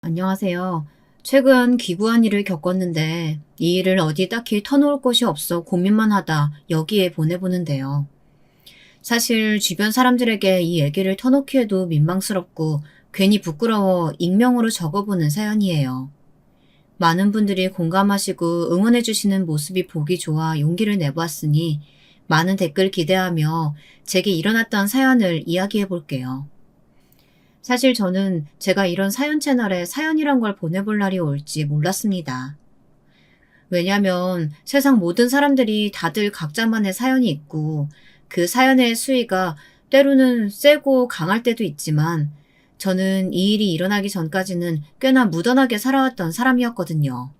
안녕하세요. 최근 기구한 일을 겪었는데 이 일을 어디 딱히 터놓을 곳이 없어 고민만 하다 여기에 보내보는데요. 사실 주변 사람들에게 이 얘기를 터놓기에도 민망스럽고 괜히 부끄러워 익명으로 적어보는 사연이에요. 많은 분들이 공감하시고 응원해주시는 모습이 보기 좋아 용기를 내보았으니 많은 댓글 기대하며 제게 일어났던 사연을 이야기해 볼게요. 사실 저는 제가 이런 사연 채널에 사연이란 걸 보내볼 날이 올지 몰랐습니다. 왜냐면 세상 모든 사람들이 다들 각자만의 사연이 있고 그 사연의 수위가 때로는 세고 강할 때도 있지만 저는 이 일이 일어나기 전까지는 꽤나 무던하게 살아왔던 사람이었거든요.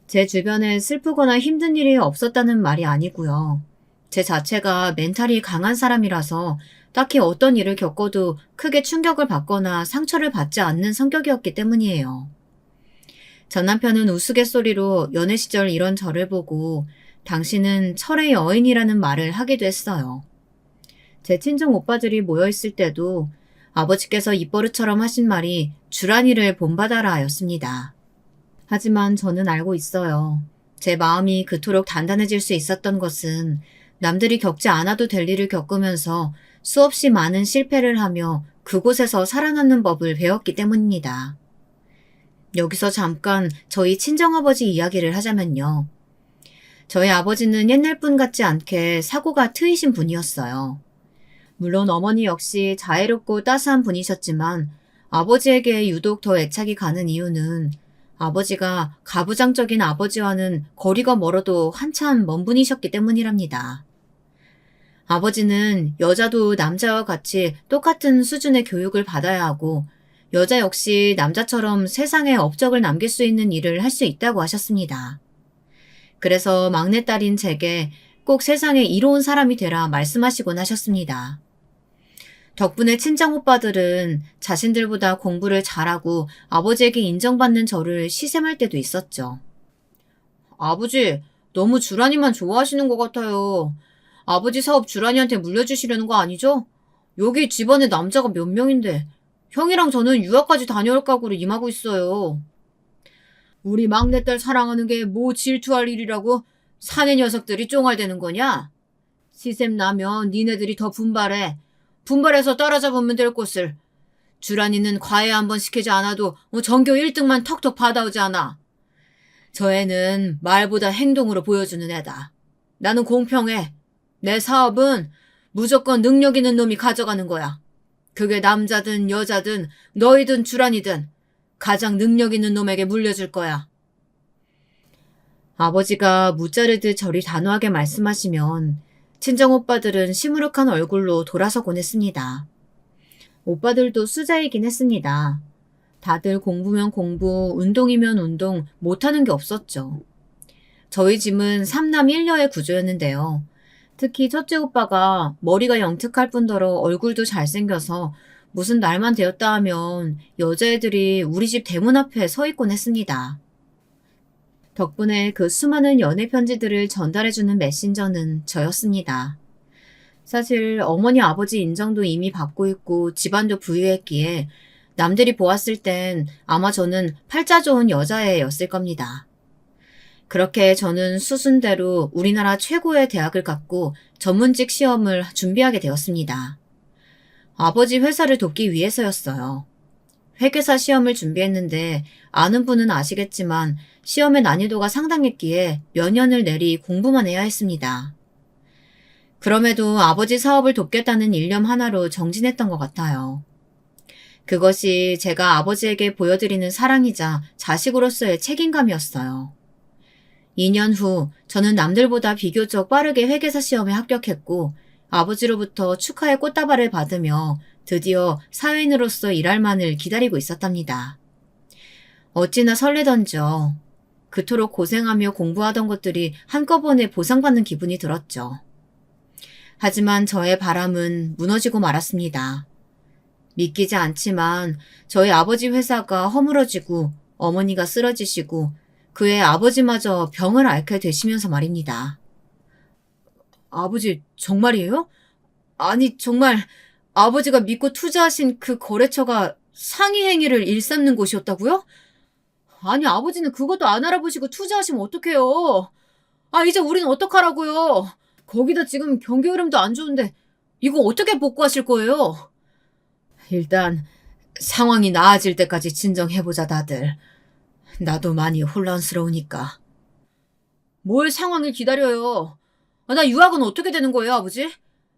제 주변에 슬프거나 힘든 일이 없었다는 말이 아니고요. 제 자체가 멘탈이 강한 사람이라서 딱히 어떤 일을 겪어도 크게 충격을 받거나 상처를 받지 않는 성격이었기 때문이에요. 전 남편은 우스갯소리로 연애 시절 이런 저를 보고 당신은 철의 여인이라는 말을 하기도 했어요. 제 친정 오빠들이 모여있을 때도 아버지께서 입버릇처럼 하신 말이 주란이를 본받아라 였습니다. 하지만 저는 알고 있어요. 제 마음이 그토록 단단해질 수 있었던 것은 남들이 겪지 않아도 될 일을 겪으면서 수없이 많은 실패를 하며 그곳에서 살아남는 법을 배웠기 때문입니다. 여기서 잠깐 저희 친정아버지 이야기를 하자면요. 저희 아버지는 옛날 분 같지 않게 사고가 트이신 분이었어요. 물론 어머니 역시 자애롭고 따스한 분이셨지만 아버지에게 유독 더 애착이 가는 이유는 아버지가 가부장적인 아버지와는 거리가 멀어도 한참 먼 분이셨기 때문이랍니다. 아버지는 여자도 남자와 같이 똑같은 수준의 교육을 받아야 하고 여자 역시 남자처럼 세상에 업적을 남길 수 있는 일을 할 수 있다고 하셨습니다. 그래서 막내딸인 제게 꼭 세상에 이로운 사람이 되라 말씀하시곤 하셨습니다. 덕분에 친정 오빠들은 자신들보다 공부를 잘하고 아버지에게 인정받는 저를 시샘할 때도 있었죠. 아버지, 너무 주란이만 좋아하시는 것 같아요. 아버지 사업 주란이한테 물려주시려는 거 아니죠? 여기 집안에 남자가 몇 명인데 형이랑 저는 유학까지 다녀올 각오로 임하고 있어요. 우리 막내딸 사랑하는 게 뭐 질투할 일이라고 사내 녀석들이 쫑알대는 거냐? 시샘 나면 니네들이 더 분발해. 분발해서 따라잡으면 될 것을. 주란이는 과외 한번 시키지 않아도 전교 1등만 턱턱 받아오지 않아. 저 애는 말보다 행동으로 보여주는 애다. 나는 공평해. 내 사업은 무조건 능력 있는 놈이 가져가는 거야. 그게 남자든 여자든 너희든 주란이든 가장 능력 있는 놈에게 물려줄 거야. 아버지가 무자르듯 저리 단호하게 말씀하시면 친정오빠들은 시무룩한 얼굴로 돌아서곤 했습니다. 오빠들도 수자이긴 했습니다. 다들 공부면 공부, 운동이면 운동, 못하는 게 없었죠. 저희 집은 3남 1녀의 구조였는데요. 특히 첫째 오빠가 머리가 영특할 뿐더러 얼굴도 잘생겨서 무슨 날만 되었다 하면 여자애들이 우리 집 대문 앞에 서 있곤 했습니다. 덕분에 그 수많은 연애 편지들을 전달해주는 메신저는 저였습니다. 사실 어머니 아버지 인정도 이미 받고 있고 집안도 부유했기에 남들이 보았을 땐 아마 저는 팔자 좋은 여자애였을 겁니다. 그렇게 저는 수순대로 우리나라 최고의 대학을 갔고 전문직 시험을 준비하게 되었습니다. 아버지 회사를 돕기 위해서였어요. 회계사 시험을 준비했는데 아는 분은 아시겠지만 시험의 난이도가 상당했기에 몇 년을 내리 공부만 해야 했습니다. 그럼에도 아버지 사업을 돕겠다는 일념 하나로 정진했던 것 같아요. 그것이 제가 아버지에게 보여드리는 사랑이자 자식으로서의 책임감이었어요. 2년 후 저는 남들보다 비교적 빠르게 회계사 시험에 합격했고 아버지로부터 축하의 꽃다발을 받으며 드디어 사회인으로서 일할 만을 기다리고 있었답니다. 어찌나 설레던지요. 그토록 고생하며 공부하던 것들이 한꺼번에 보상받는 기분이 들었죠. 하지만 저의 바람은 무너지고 말았습니다. 믿기지 않지만 저희 아버지 회사가 허물어지고 어머니가 쓰러지시고 그의 아버지마저 병을 앓게 되시면서 말입니다. 아버지, 정말이에요? 아니, 정말 아버지가 믿고 투자하신 그 거래처가 상위 행위를 일삼는 곳이었다고요? 아니, 아버지는 그것도 안 알아보시고 투자하시면 어떡해요? 아, 이제 우린 어떡하라고요? 거기다 지금 경기 흐름도 안 좋은데 이거 어떻게 복구하실 거예요? 일단 상황이 나아질 때까지 진정해보자, 다들. 나도 많이 혼란스러우니까. 뭘 상황을 기다려요? 아, 나 유학은 어떻게 되는 거예요, 아버지?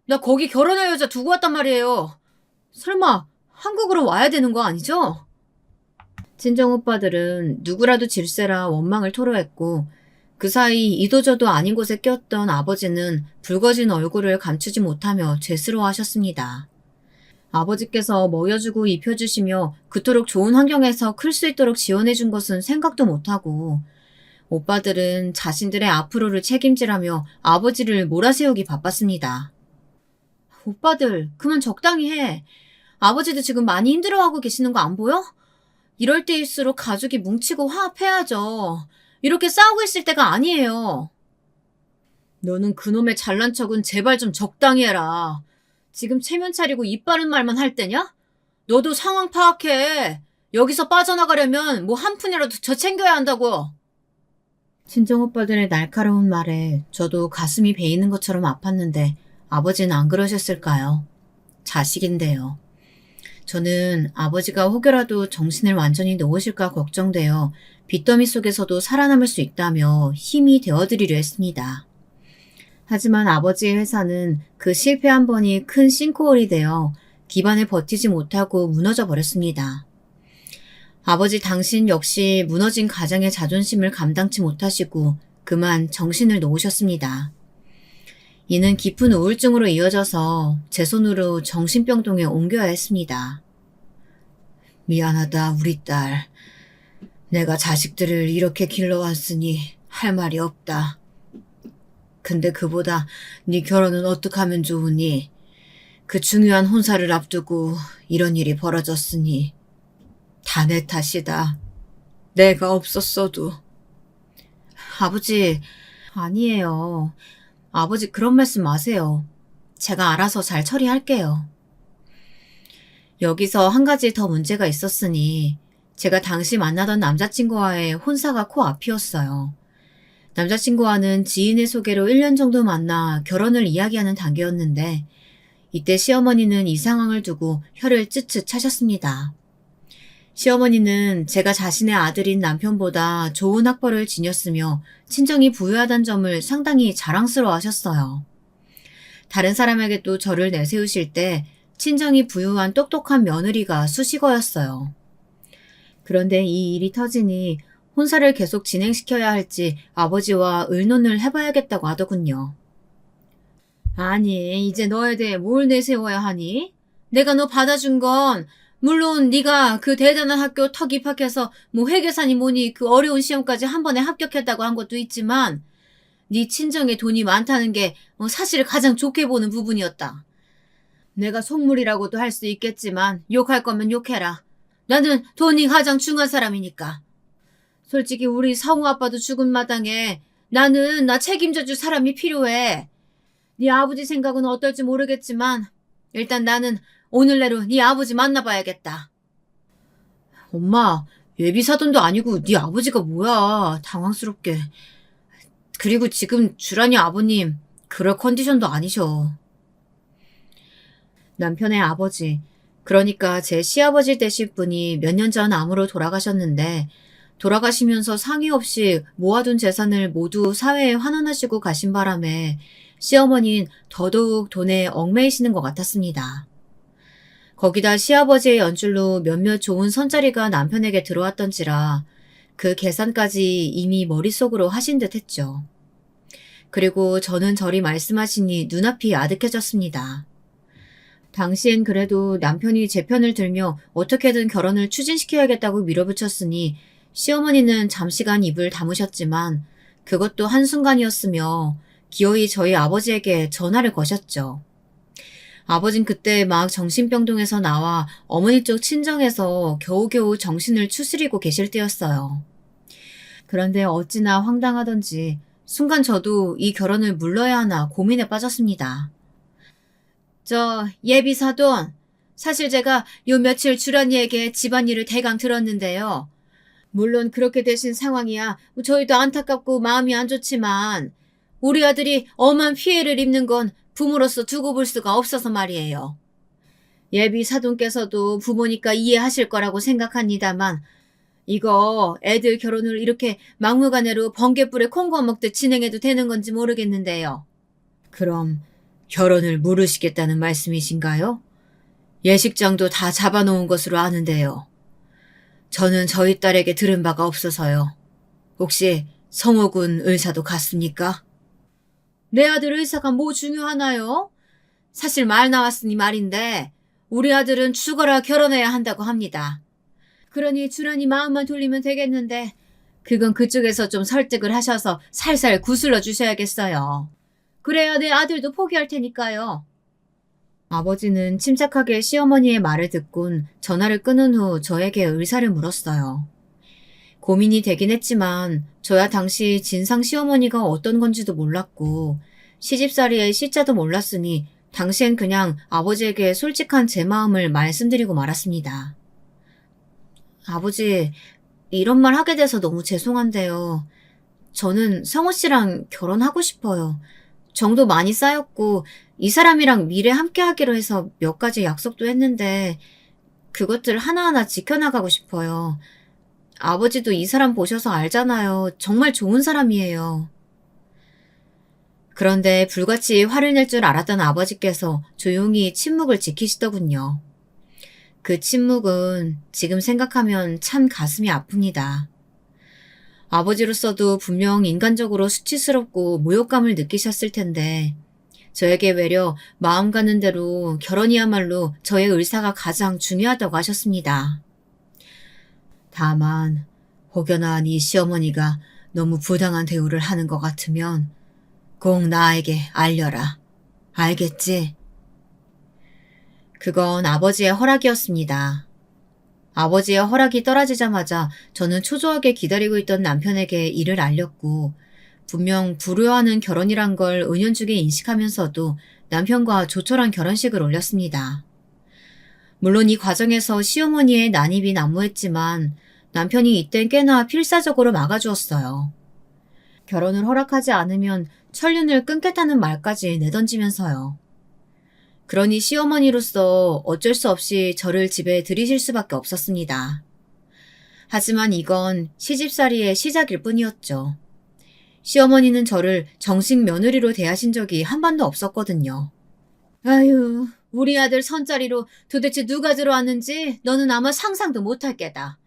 나 거기 결혼할 여자 두고 왔단 말이에요. 설마 한국으로 와야 되는 거 아니죠? 친정 오빠들은 누구라도 질세라 원망을 토로했고 그 사이 이도저도 아닌 곳에 꼈던 아버지는 붉어진 얼굴을 감추지 못하며 죄스러워하셨습니다. 아버지께서 먹여주고 입혀주시며 그토록 좋은 환경에서 클 수 있도록 지원해준 것은 생각도 못하고 오빠들은 자신들의 앞으로를 책임지라며 아버지를 몰아세우기 바빴습니다. 오빠들, 그만 적당히 해. 아버지도 지금 많이 힘들어하고 계시는 거 안 보여? 이럴 때일수록 가족이 뭉치고 화합해야죠. 이렇게 싸우고 있을 때가 아니에요. 너는 그놈의 잘난 척은 제발 좀 적당히 해라. 지금 체면 차리고 입 바른 말만 할 때냐? 너도 상황 파악해. 여기서 빠져나가려면 뭐 한 푼이라도 더 챙겨야 한다고. 친정오빠들의 날카로운 말에 저도 가슴이 베이는 것처럼 아팠는데 아버지는 안 그러셨을까요? 자식인데요. 저는 아버지가 혹여라도 정신을 완전히 놓으실까 걱정되어 빚더미 속에서도 살아남을 수 있다며 힘이 되어드리려 했습니다. 하지만 아버지의 회사는 그 실패 한 번이 큰 싱크홀이 되어 기반을 버티지 못하고 무너져 버렸습니다. 아버지 당신 역시 무너진 가장의 자존심을 감당치 못하시고 그만 정신을 놓으셨습니다. 이는 깊은 우울증으로 이어져서 제 손으로 정신병동에 옮겨야 했습니다. 미안하다, 우리 딸. 내가 자식들을 이렇게 길러왔으니 할 말이 없다. 근데 그보다 네 결혼은 어떻게 하면 좋으니? 그 중요한 혼사를 앞두고 이런 일이 벌어졌으니 다 내 탓이다. 내가 없었어도. 아버지, 아니에요. 아버지 그런 말씀 마세요. 제가 알아서 잘 처리할게요. 여기서 한 가지 더 문제가 있었으니 제가 당시 만나던 남자친구와의 혼사가 코앞이었어요. 남자친구와는 지인의 소개로 1년 정도 만나 결혼을 이야기하는 단계였는데 이때 시어머니는 이 상황을 두고 혀를 쯧쯧 차셨습니다. 시어머니는 제가 자신의 아들인 남편보다 좋은 학벌을 지녔으며 친정이 부유하다는 점을 상당히 자랑스러워 하셨어요. 다른 사람에게도 저를 내세우실 때 친정이 부유한 똑똑한 며느리가 수식어였어요. 그런데 이 일이 터지니 혼사를 계속 진행시켜야 할지 아버지와 의논을 해봐야겠다고 하더군요. 아니, 이제 너에 대해 뭘 내세워야 하니? 내가 너 받아준 건 물론 네가 그 대단한 학교 턱 입학해서 뭐 회계사니 뭐니 그 어려운 시험까지 한 번에 합격했다고 한 것도 있지만 네 친정에 돈이 많다는 게 사실 가장 좋게 보는 부분이었다. 내가 속물이라고도 할 수 있겠지만 욕할 거면 욕해라. 나는 돈이 가장 중요한 사람이니까. 솔직히 우리 성우 아빠도 죽은 마당에 나는 나 책임져줄 사람이 필요해. 네 아버지 생각은 어떨지 모르겠지만 일단 나는 오늘 내로 네 아버지 만나봐야겠다. 엄마, 예비사돈도 아니고 네 아버지가 뭐야. 당황스럽게. 그리고 지금 주란이 아버님 그럴 컨디션도 아니셔. 남편의 아버지, 그러니까 제 시아버지 되실 분이 몇 년 전 암으로 돌아가셨는데 돌아가시면서 상의 없이 모아둔 재산을 모두 사회에 환원하시고 가신 바람에 시어머니는 더더욱 돈에 얽매이시는 것 같았습니다. 거기다 시아버지의 연줄로 몇몇 좋은 선자리가 남편에게 들어왔던지라 그 계산까지 이미 머릿속으로 하신 듯 했죠. 그리고 저는 저리 말씀하시니 눈앞이 아득해졌습니다. 당시엔 그래도 남편이 제 편을 들며 어떻게든 결혼을 추진시켜야겠다고 밀어붙였으니 시어머니는 잠시간 입을 다무셨지만 그것도 한순간이었으며 기어이 저희 아버지에게 전화를 거셨죠. 아버진 그때 막 정신병동에서 나와 어머니 쪽 친정에서 겨우겨우 정신을 추스리고 계실 때였어요. 그런데 어찌나 황당하던지 순간 저도 이 결혼을 물러야 하나 고민에 빠졌습니다. 예비사돈, 사실 제가 요 며칠 주란이에게 집안일을 대강 들었는데요. 물론 그렇게 되신 상황이야 저희도 안타깝고 마음이 안 좋지만 우리 아들이 엄한 피해를 입는 건 부모로서 두고 볼 수가 없어서 말이에요. 예비 사돈께서도 부모니까 이해하실 거라고 생각합니다만 이거 애들 결혼을 이렇게 막무가내로 번개불에 콩 구워 먹듯 진행해도 되는 건지 모르겠는데요. 그럼 결혼을 물으시겠다는 말씀이신가요? 예식장도 다 잡아놓은 것으로 아는데요. 저는 저희 딸에게 들은 바가 없어서요. 혹시 성호군 의사도 갔습니까? 내 아들 의사가 뭐 중요하나요? 사실 말 나왔으니 말인데 우리 아들은 죽어라 결혼해야 한다고 합니다. 그러니 주란이 마음만 돌리면 되겠는데 그건 그쪽에서 좀 설득을 하셔서 살살 구슬러 주셔야겠어요. 그래야 내 아들도 포기할 테니까요. 아버지는 침착하게 시어머니의 말을 듣곤 전화를 끊은 후 저에게 의사를 물었어요. 고민이 되긴 했지만 저야 당시 진상 시어머니가 어떤 건지도 몰랐고 시집살이의 시자도 몰랐으니 당시엔 그냥 아버지에게 솔직한 제 마음을 말씀드리고 말았습니다. 아버지, 이런 말 하게 돼서 너무 죄송한데요. 저는 성호 씨랑 결혼하고 싶어요. 정도 많이 쌓였고 이 사람이랑 미래 함께 하기로 해서 몇 가지 약속도 했는데 그것들 하나하나 지켜나가고 싶어요. 아버지도 이 사람 보셔서 알잖아요. 정말 좋은 사람이에요. 그런데 불같이 화를 낼 줄 알았던 아버지께서 조용히 침묵을 지키시더군요. 그 침묵은 지금 생각하면 참 가슴이 아픕니다. 아버지로서도 분명 인간적으로 수치스럽고 모욕감을 느끼셨을 텐데 저에게 외려 마음 가는 대로 결혼이야말로 저의 의사가 가장 중요하다고 하셨습니다. 다만 혹여나 이 시어머니가 너무 부당한 대우를 하는 것 같으면 꼭 나에게 알려라. 알겠지? 그건 아버지의 허락이었습니다. 아버지의 허락이 떨어지자마자 저는 초조하게 기다리고 있던 남편에게 이를 알렸고 분명 불효하는 결혼이란 걸 은연중에 인식하면서도 남편과 조촐한 결혼식을 올렸습니다. 물론 이 과정에서 시어머니의 난입이 난무했지만 남편이 이땐 꽤나 필사적으로 막아주었어요. 결혼을 허락하지 않으면 천륜을 끊겠다는 말까지 내던지면서요. 그러니 시어머니로서 어쩔 수 없이 저를 집에 들이실 수밖에 없었습니다. 하지만 이건 시집살이의 시작일 뿐이었죠. 시어머니는 저를 정식 며느리로 대하신 적이 한 번도 없었거든요. 아유, 우리 아들 선자리로 도대체 누가 들어왔는지 너는 아마 상상도 못할 게다.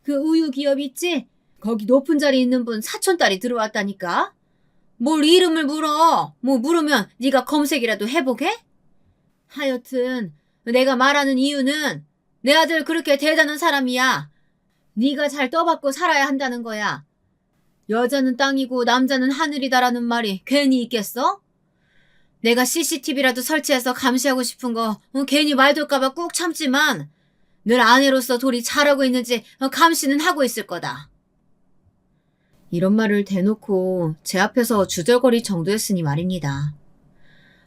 그 우유 기업 있지? 거기 높은 자리 있는 분 사촌딸이 들어왔다니까? 뭘 이름을 물어? 뭐 물으면 네가 검색이라도 해보게? 하여튼 내가 말하는 이유는 내 아들 그렇게 대단한 사람이야. 네가 잘 떠받고 살아야 한다는 거야. 여자는 땅이고 남자는 하늘이다라는 말이 괜히 있겠어? 내가 CCTV라도 설치해서 감시하고 싶은 거 괜히 말돌까봐 꾹 참지만 늘 아내로서 도리 잘하고 있는지 감시는 하고 있을 거다. 이런 말을 대놓고 제 앞에서 주절거릴 정도였으니 말입니다.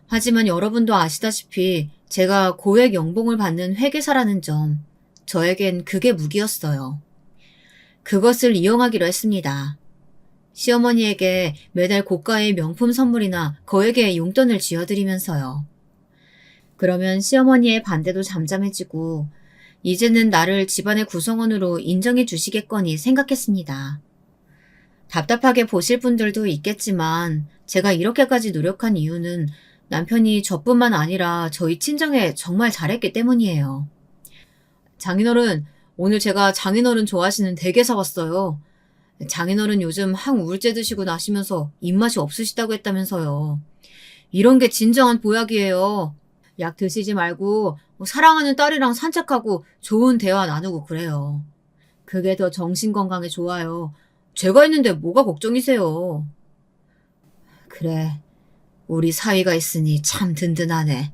하지만 여러분도 아시다시피 제가 고액 연봉을 받는 회계사라는 점, 저에겐 그게 무기였어요. 그것을 이용하기로 했습니다. 시어머니에게 매달 고가의 명품 선물이나 거액의 용돈을 쥐어드리면서요. 그러면 시어머니의 반대도 잠잠해지고 이제는 나를 집안의 구성원으로 인정해 주시겠거니 생각했습니다. 답답하게 보실 분들도 있겠지만 제가 이렇게까지 노력한 이유는 남편이 저뿐만 아니라 저희 친정에 정말 잘했기 때문이에요. 장인어른, 오늘 제가 장인어른 좋아하시는 대게 사왔어요. 장인어른 요즘 항우울제 드시고 나시면서 입맛이 없으시다고 했다면서요. 이런 게 진정한 보약이에요. 약 드시지 말고 사랑하는 딸이랑 산책하고 좋은 대화 나누고 그래요. 그게 더 정신건강에 좋아요. 제가 있는데 뭐가 걱정이세요. 그래, 우리 사위가 있으니 참 든든하네.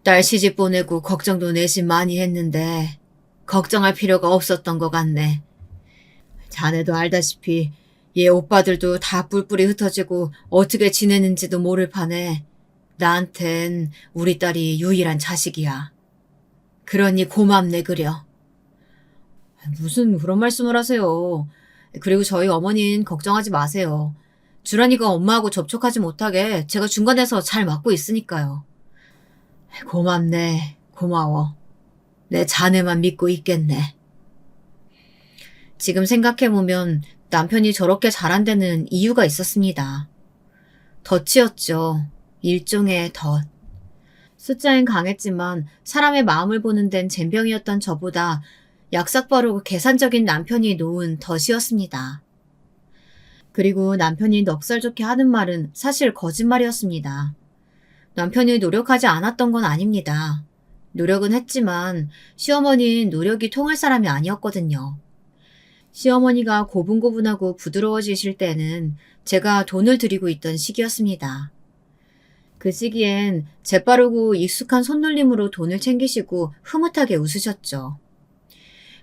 딸 시집 보내고 걱정도 내심 많이 했는데 걱정할 필요가 없었던 것 같네. 자네도 알다시피 얘 오빠들도 다 뿔뿔이 흩어지고 어떻게 지내는지도 모를 판에 나한텐 우리 딸이 유일한 자식이야. 그러니 고맙네 그려. 무슨 그런 말씀을 하세요. 그리고 저희 어머니는 걱정하지 마세요. 주란이가 엄마하고 접촉하지 못하게 제가 중간에서 잘 막고 있으니까요. 고맙네. 고마워. 내 자네만 믿고 있겠네. 지금 생각해보면 남편이 저렇게 잘한 데는 이유가 있었습니다. 덫이었죠. 일종의 덫. 숫자엔 강했지만 사람의 마음을 보는 데는 젬병이었던 저보다 약삭빠르고 계산적인 남편이 놓은 덫이었습니다. 그리고 남편이 넉살 좋게 하는 말은 사실 거짓말이었습니다. 남편이 노력하지 않았던 건 아닙니다. 노력은 했지만 시어머니는 노력이 통할 사람이 아니었거든요. 시어머니가 고분고분하고 부드러워지실 때는 제가 돈을 들이고 있던 시기였습니다. 그 시기엔 재빠르고 익숙한 손놀림으로 돈을 챙기시고 흐뭇하게 웃으셨죠.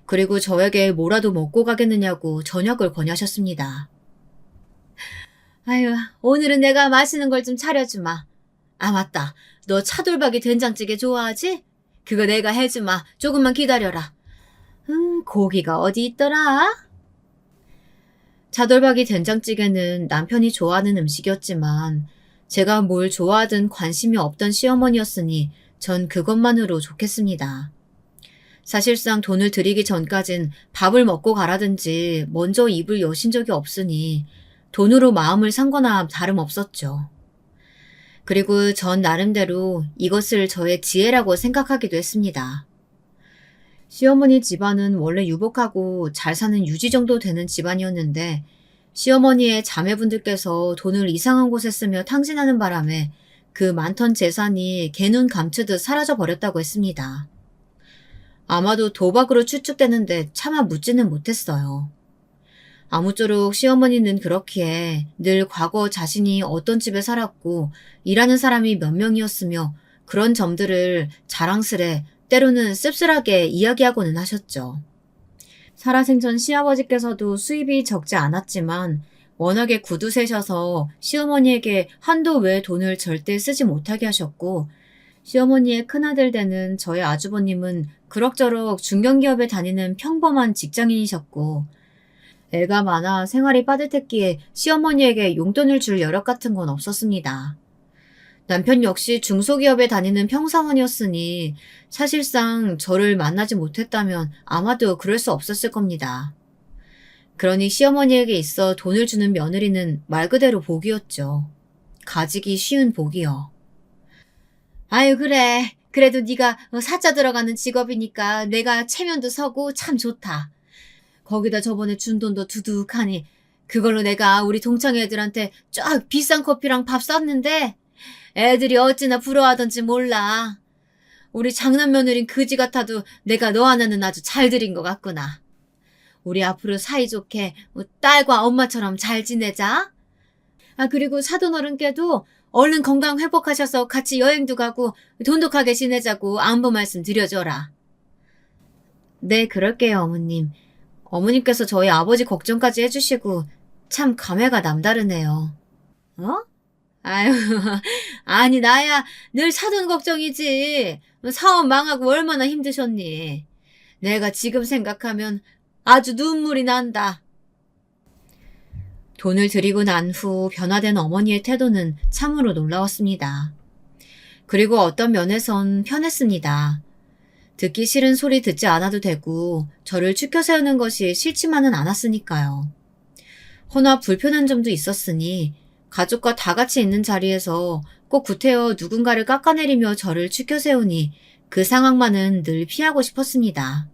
그리고 저에게 뭐라도 먹고 가겠느냐고 저녁을 권하셨습니다. 아유, 오늘은 내가 맛있는 걸 좀 차려주마. 아, 맞다. 너 차돌박이 된장찌개 좋아하지? 그거 내가 해주마. 조금만 기다려라. 고기가 어디 있더라? 차돌박이 된장찌개는 남편이 좋아하는 음식이었지만 제가 뭘 좋아하든 관심이 없던 시어머니였으니 전 그것만으로 좋겠습니다. 사실상 돈을 들이기 전까진 밥을 먹고 가라든지 먼저 입을 여신 적이 없으니 돈으로 마음을 산 거나 다름없었죠. 그리고 전 나름대로 이것을 저의 지혜라고 생각하기도 했습니다. 시어머니 집안은 원래 유복하고 잘 사는 유지 정도 되는 집안이었는데 시어머니의 자매분들께서 돈을 이상한 곳에 쓰며 탕진하는 바람에 그 많던 재산이 개눈 감추듯 사라져 버렸다고 했습니다. 아마도 도박으로 추측되는데 차마 묻지는 못했어요. 아무쪼록 시어머니는 그렇기에 늘 과거 자신이 어떤 집에 살았고 일하는 사람이 몇 명이었으며 그런 점들을 자랑스레 때로는 씁쓸하게 이야기하고는 하셨죠. 살아생전 시아버지께서도 수입이 적지 않았지만 워낙에 구두세셔서 시어머니에게 한도 외의 돈을 절대 쓰지 못하게 하셨고 시어머니의 큰아들 되는 저희 아주버님은 그럭저럭 중견기업에 다니는 평범한 직장인이셨고 애가 많아 생활이 빠듯했기에 시어머니에게 용돈을 줄 여력 같은 건 없었습니다. 남편 역시 중소기업에 다니는 평사원이었으니 사실상 저를 만나지 못했다면 아마도 그럴 수 없었을 겁니다. 그러니 시어머니에게 있어 돈을 주는 며느리는 말 그대로 복이었죠. 가지기 쉬운 복이요. 아유 그래. 그래도 네가 사자 들어가는 직업이니까 내가 체면도 서고 참 좋다. 거기다 저번에 준 돈도 두둑하니 그걸로 내가 우리 동창 애들한테 쫙 비싼 커피랑 밥 쐈는데 애들이 어찌나 부러워하던지 몰라. 우리 장남 며느린 그지 같아도 내가 너 하나는 아주 잘 들인 것 같구나. 우리 앞으로 사이좋게 딸과 엄마처럼 잘 지내자. 아 그리고 사돈 어른께도 얼른 건강 회복하셔서 같이 여행도 가고 돈독하게 지내자고 안부 말씀 드려줘라. 네 그럴게요 어머님. 어머님께서 저희 아버지 걱정까지 해주시고 참 감회가 남다르네요. 어? 아유, 아니 나야 늘 사돈 걱정이지. 사업 망하고 얼마나 힘드셨니. 내가 지금 생각하면 아주 눈물이 난다. 돈을 들이고 난 후 변화된 어머니의 태도는 참으로 놀라웠습니다. 그리고 어떤 면에선 편했습니다. 듣기 싫은 소리 듣지 않아도 되고 저를 추켜 세우는 것이 싫지만은 않았으니까요. 허나 불편한 점도 있었으니 가족과 다 같이 있는 자리에서 꼭 구태여 누군가를 깎아내리며 저를 추켜 세우니 그 상황만은 늘 피하고 싶었습니다.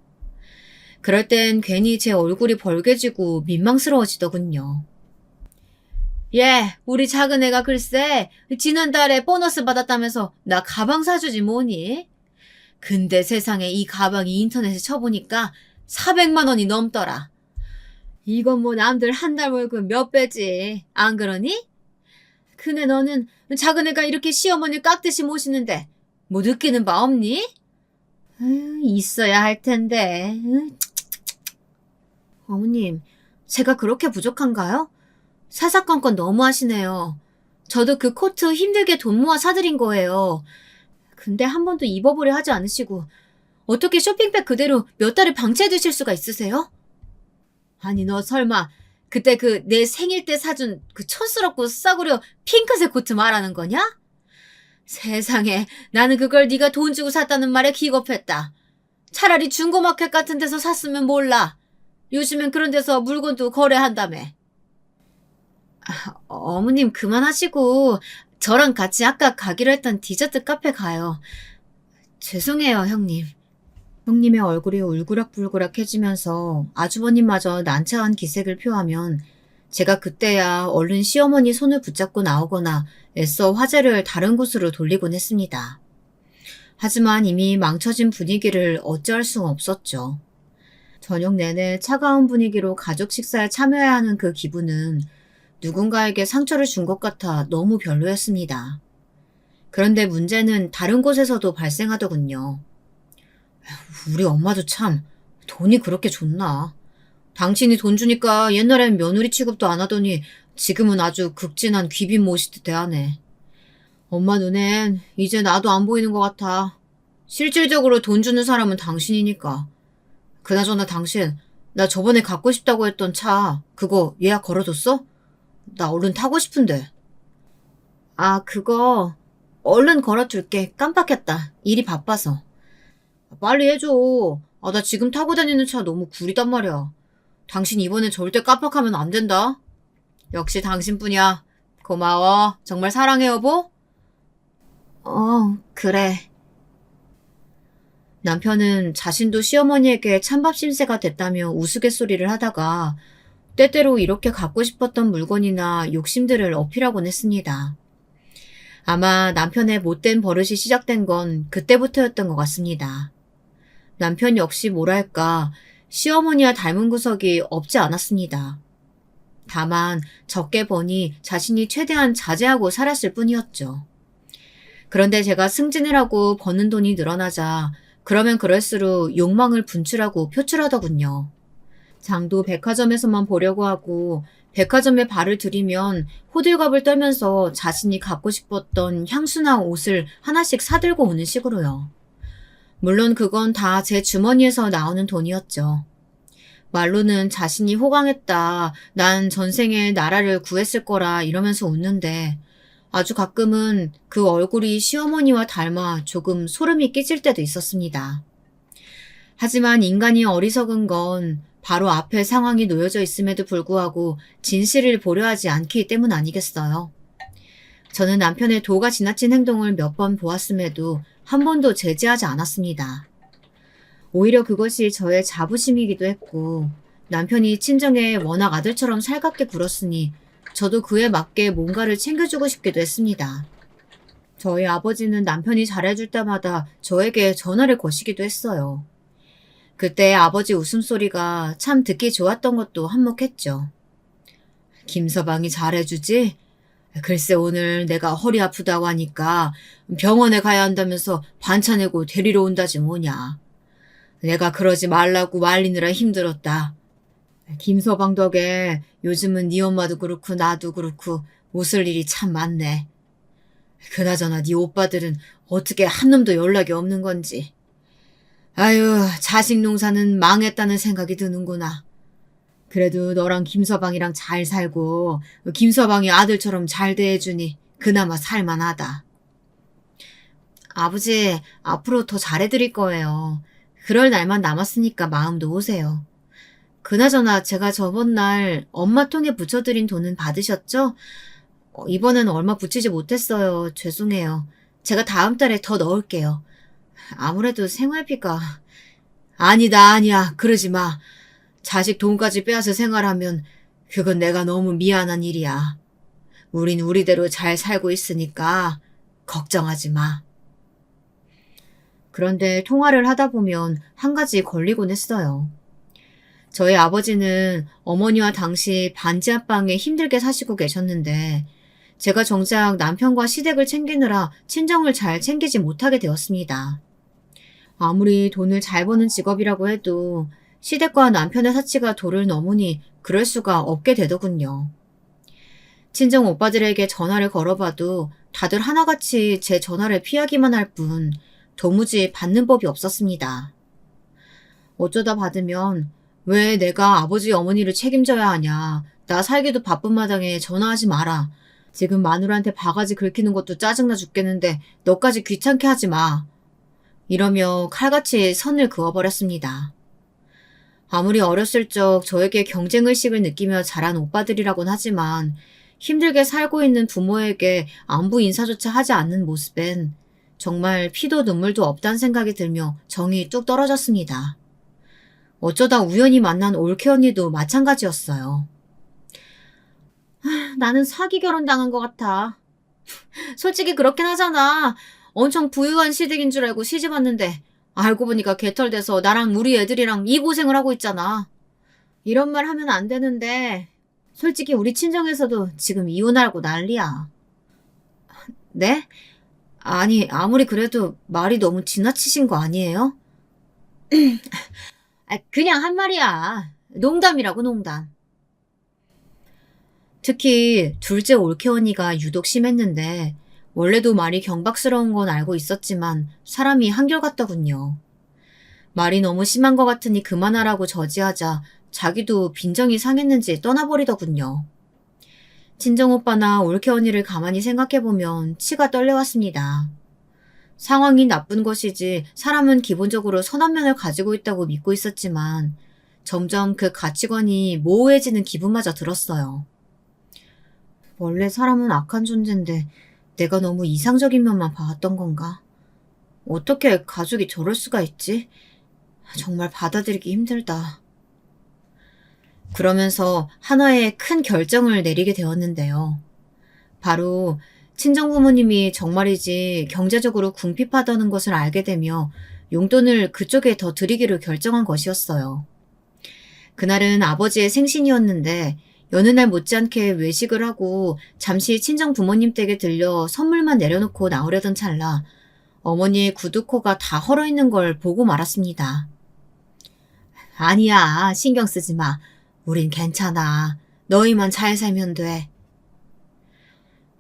그럴 땐 괜히 제 얼굴이 벌개지고 민망스러워지더군요. 예, 우리 작은 애가 글쎄 지난달에 보너스 받았다면서 나 가방 사주지 뭐니? 근데 세상에 이 가방이 인터넷에 쳐보니까 400만 원이 넘더라. 이건 뭐 남들 한 달 월급 몇 배지. 안 그러니? 근데 너는 작은 애가 이렇게 시어머니 깍듯이 모시는데 뭐 느끼는 바 없니? 있어야 할 텐데. 어머님, 제가 그렇게 부족한가요? 사사건건 너무하시네요. 저도 그 코트 힘들게 돈 모아 사드린 거예요. 근데 한 번도 입어보려 하지 않으시고 어떻게 쇼핑백 그대로 몇 달을 방치해 두실 수가 있으세요? 아니, 너 설마 그때 그 내 생일 때 사준 그 촌스럽고 싸구려 핑크색 코트 말하는 거냐? 세상에, 나는 그걸 네가 돈 주고 샀다는 말에 기겁했다. 차라리 중고마켓 같은 데서 샀으면 몰라. 요즘엔 그런 데서 물건도 거래한다며. 어머님 그만하시고 저랑 같이 아까 가기로 했던 디저트 카페 가요. 죄송해요, 형님. 형님의 얼굴이 울그락불그락해지면서 아주버님마저 난처한 기색을 표하면 제가 그때야 얼른 시어머니 손을 붙잡고 나오거나 애써 화제를 다른 곳으로 돌리곤 했습니다. 하지만 이미 망쳐진 분위기를 어찌할 수 없었죠. 저녁 내내 차가운 분위기로 가족 식사에 참여해야 하는 그 기분은 누군가에게 상처를 준 것 같아 너무 별로였습니다. 그런데 문제는 다른 곳에서도 발생하더군요. 우리 엄마도 참 돈이 그렇게 좋나. 당신이 돈 주니까 옛날엔 며느리 취급도 안 하더니 지금은 아주 극진한 귀빈 모시듯 대하네. 엄마 눈엔 이제 나도 안 보이는 것 같아. 실질적으로 돈 주는 사람은 당신이니까. 그나저나 당신, 나 저번에 갖고 싶다고 했던 차 그거 예약 걸어뒀어? 나 얼른 타고 싶은데. 아, 그거 얼른 걸어둘게. 깜빡했다. 일이 바빠서. 빨리 해줘. 아, 나 지금 타고 다니는 차 너무 구리단 말이야. 당신 이번에 절대 깜빡하면 안 된다. 역시 당신뿐이야. 고마워. 정말 사랑해, 여보? 그래. 남편은 자신도 시어머니에게 찬밥 신세가 됐다며 우스갯소리를 하다가 때때로 이렇게 갖고 싶었던 물건이나 욕심들을 어필하곤 했습니다. 아마 남편의 못된 버릇이 시작된 건 그때부터였던 것 같습니다. 남편 역시 뭐랄까 시어머니와 닮은 구석이 없지 않았습니다. 다만 적게 버니 자신이 최대한 자제하고 살았을 뿐이었죠. 그런데 제가 승진을 하고 버는 돈이 늘어나자 그러면 그럴수록 욕망을 분출하고 표출하더군요. 장도 백화점에서만 보려고 하고 백화점에 발을 들이면 호들갑을 떨면서 자신이 갖고 싶었던 향수나 옷을 하나씩 사들고 오는 식으로요. 물론 그건 다 제 주머니에서 나오는 돈이었죠. 말로는 자신이 호강했다, 난 전생에 나라를 구했을 거라 이러면서 웃는데 아주 가끔은 그 얼굴이 시어머니와 닮아 조금 소름이 끼칠 때도 있었습니다. 하지만 인간이 어리석은 건 바로 앞에 상황이 놓여져 있음에도 불구하고 진실을 보려 하지 않기 때문 아니겠어요. 저는 남편의 도가 지나친 행동을 몇 번 보았음에도 한 번도 제지하지 않았습니다. 오히려 그것이 저의 자부심이기도 했고 남편이 친정에 워낙 아들처럼 살갑게 굴었으니 저도 그에 맞게 뭔가를 챙겨주고 싶기도 했습니다. 저희 아버지는 남편이 잘해줄 때마다 저에게 전화를 거시기도 했어요. 그때 아버지 웃음소리가 참 듣기 좋았던 것도 한몫했죠. 김서방이 잘해주지? 글쎄 오늘 내가 허리 아프다고 하니까 병원에 가야 한다면서 반차 내고 데리러 온다지 뭐냐. 내가 그러지 말라고 말리느라 힘들었다. 김서방 덕에 요즘은 네 엄마도 그렇고 나도 그렇고 웃을 일이 참 많네. 그나저나 네 오빠들은 어떻게 한 놈도 연락이 없는 건지. 아유, 자식 농사는 망했다는 생각이 드는구나. 그래도 너랑 김서방이랑 잘 살고 김서방이 아들처럼 잘 대해주니 그나마 살만하다. 아버지, 앞으로 더 잘해드릴 거예요. 그럴 날만 남았으니까 마음 놓으세요. 그나저나 제가 저번 날 엄마 통에 붙여드린 돈은 받으셨죠? 이번에는 얼마 붙이지 못했어요. 죄송해요. 제가 다음 달에 더 넣을게요. 아무래도 생활비가... 아니야. 그러지 마. 자식 돈까지 빼앗아 생활하면 그건 내가 너무 미안한 일이야. 우린 우리대로 잘 살고 있으니까 걱정하지 마. 그런데 통화를 하다 보면 한 가지 걸리곤 했어요. 저희 아버지는 어머니와 당시 반지 합방에 힘들게 사시고 계셨는데 제가 정작 남편과 시댁을 챙기느라 친정을 잘 챙기지 못하게 되었습니다. 아무리 돈을 잘 버는 직업이라고 해도 시댁과 남편의 사치가 도를 넘으니 그럴 수가 없게 되더군요. 친정 오빠들에게 전화를 걸어봐도 다들 하나같이 제 전화를 피하기만 할 뿐 도무지 받는 법이 없었습니다. 어쩌다 받으면 왜 내가 아버지 어머니를 책임져야 하냐. 나 살기도 바쁜 마당에 전화하지 마라. 지금 마누라한테 바가지 긁히는 것도 짜증나 죽겠는데 너까지 귀찮게 하지 마. 이러며 칼같이 선을 그어버렸습니다. 아무리 어렸을 적 저에게 경쟁의식을 느끼며 자란 오빠들이라곤 하지만 힘들게 살고 있는 부모에게 안부 인사조차 하지 않는 모습엔 정말 피도 눈물도 없다는 생각이 들며 정이 뚝 떨어졌습니다. 어쩌다 우연히 만난 올케 언니도 마찬가지였어요. 나는 사기 결혼 당한 것 같아. 솔직히 그렇긴 하잖아. 엄청 부유한 시댁인 줄 알고 시집 왔는데 알고 보니까 개털돼서 나랑 우리 애들이랑 이 고생을 하고 있잖아. 이런 말 하면 안 되는데 솔직히 우리 친정에서도 지금 이혼하고 난리야. 네? 아니 아무리 그래도 말이 너무 지나치신 거 아니에요? 그냥 한 말이야. 농담이라고 농담. 특히 둘째 올케 언니가 유독 심했는데 원래도 말이 경박스러운 건 알고 있었지만 사람이 한결같더군요. 말이 너무 심한 것 같으니 그만하라고 저지하자 자기도 빈정이 상했는지 떠나버리더군요. 친정오빠나 올케 언니를 가만히 생각해보면 치가 떨려왔습니다. 상황이 나쁜 것이지 사람은 기본적으로 선한 면을 가지고 있다고 믿고 있었지만 점점 그 가치관이 모호해지는 기분마저 들었어요. 원래 사람은 악한 존재인데 내가 너무 이상적인 면만 봐왔던 건가? 어떻게 가족이 저럴 수가 있지? 정말 받아들이기 힘들다. 그러면서 하나의 큰 결정을 내리게 되었는데요. 바로 친정부모님이 정말이지 경제적으로 궁핍하다는 것을 알게 되며 용돈을 그쪽에 더 드리기로 결정한 것이었어요. 그날은 아버지의 생신이었는데 여느 날 못지않게 외식을 하고 잠시 친정 부모님 댁에 들려 선물만 내려놓고 나오려던 찰나 어머니의 구두코가 다 헐어있는 걸 보고 말았습니다. 아니야, 신경 쓰지 마. 우린 괜찮아. 너희만 잘 살면 돼.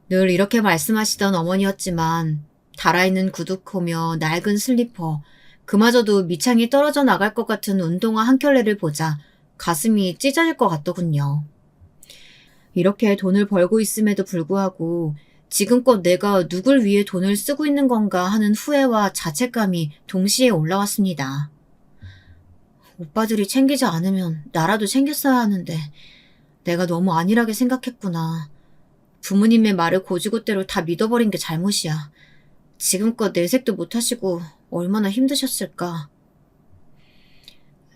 늘 이렇게 말씀하시던 어머니였지만 달아있는 구두코며 낡은 슬리퍼, 그마저도 밑창이 떨어져 나갈 것 같은 운동화 한 켤레를 보자 가슴이 찢어질 것 같더군요. 이렇게 돈을 벌고 있음에도 불구하고 지금껏 내가 누굴 위해 돈을 쓰고 있는 건가 하는 후회와 자책감이 동시에 올라왔습니다. 오빠들이 챙기지 않으면 나라도 챙겼어야 하는데 내가 너무 안일하게 생각했구나. 부모님의 말을 고지고대로 다 믿어버린 게 잘못이야. 지금껏 내색도 못하시고 얼마나 힘드셨을까.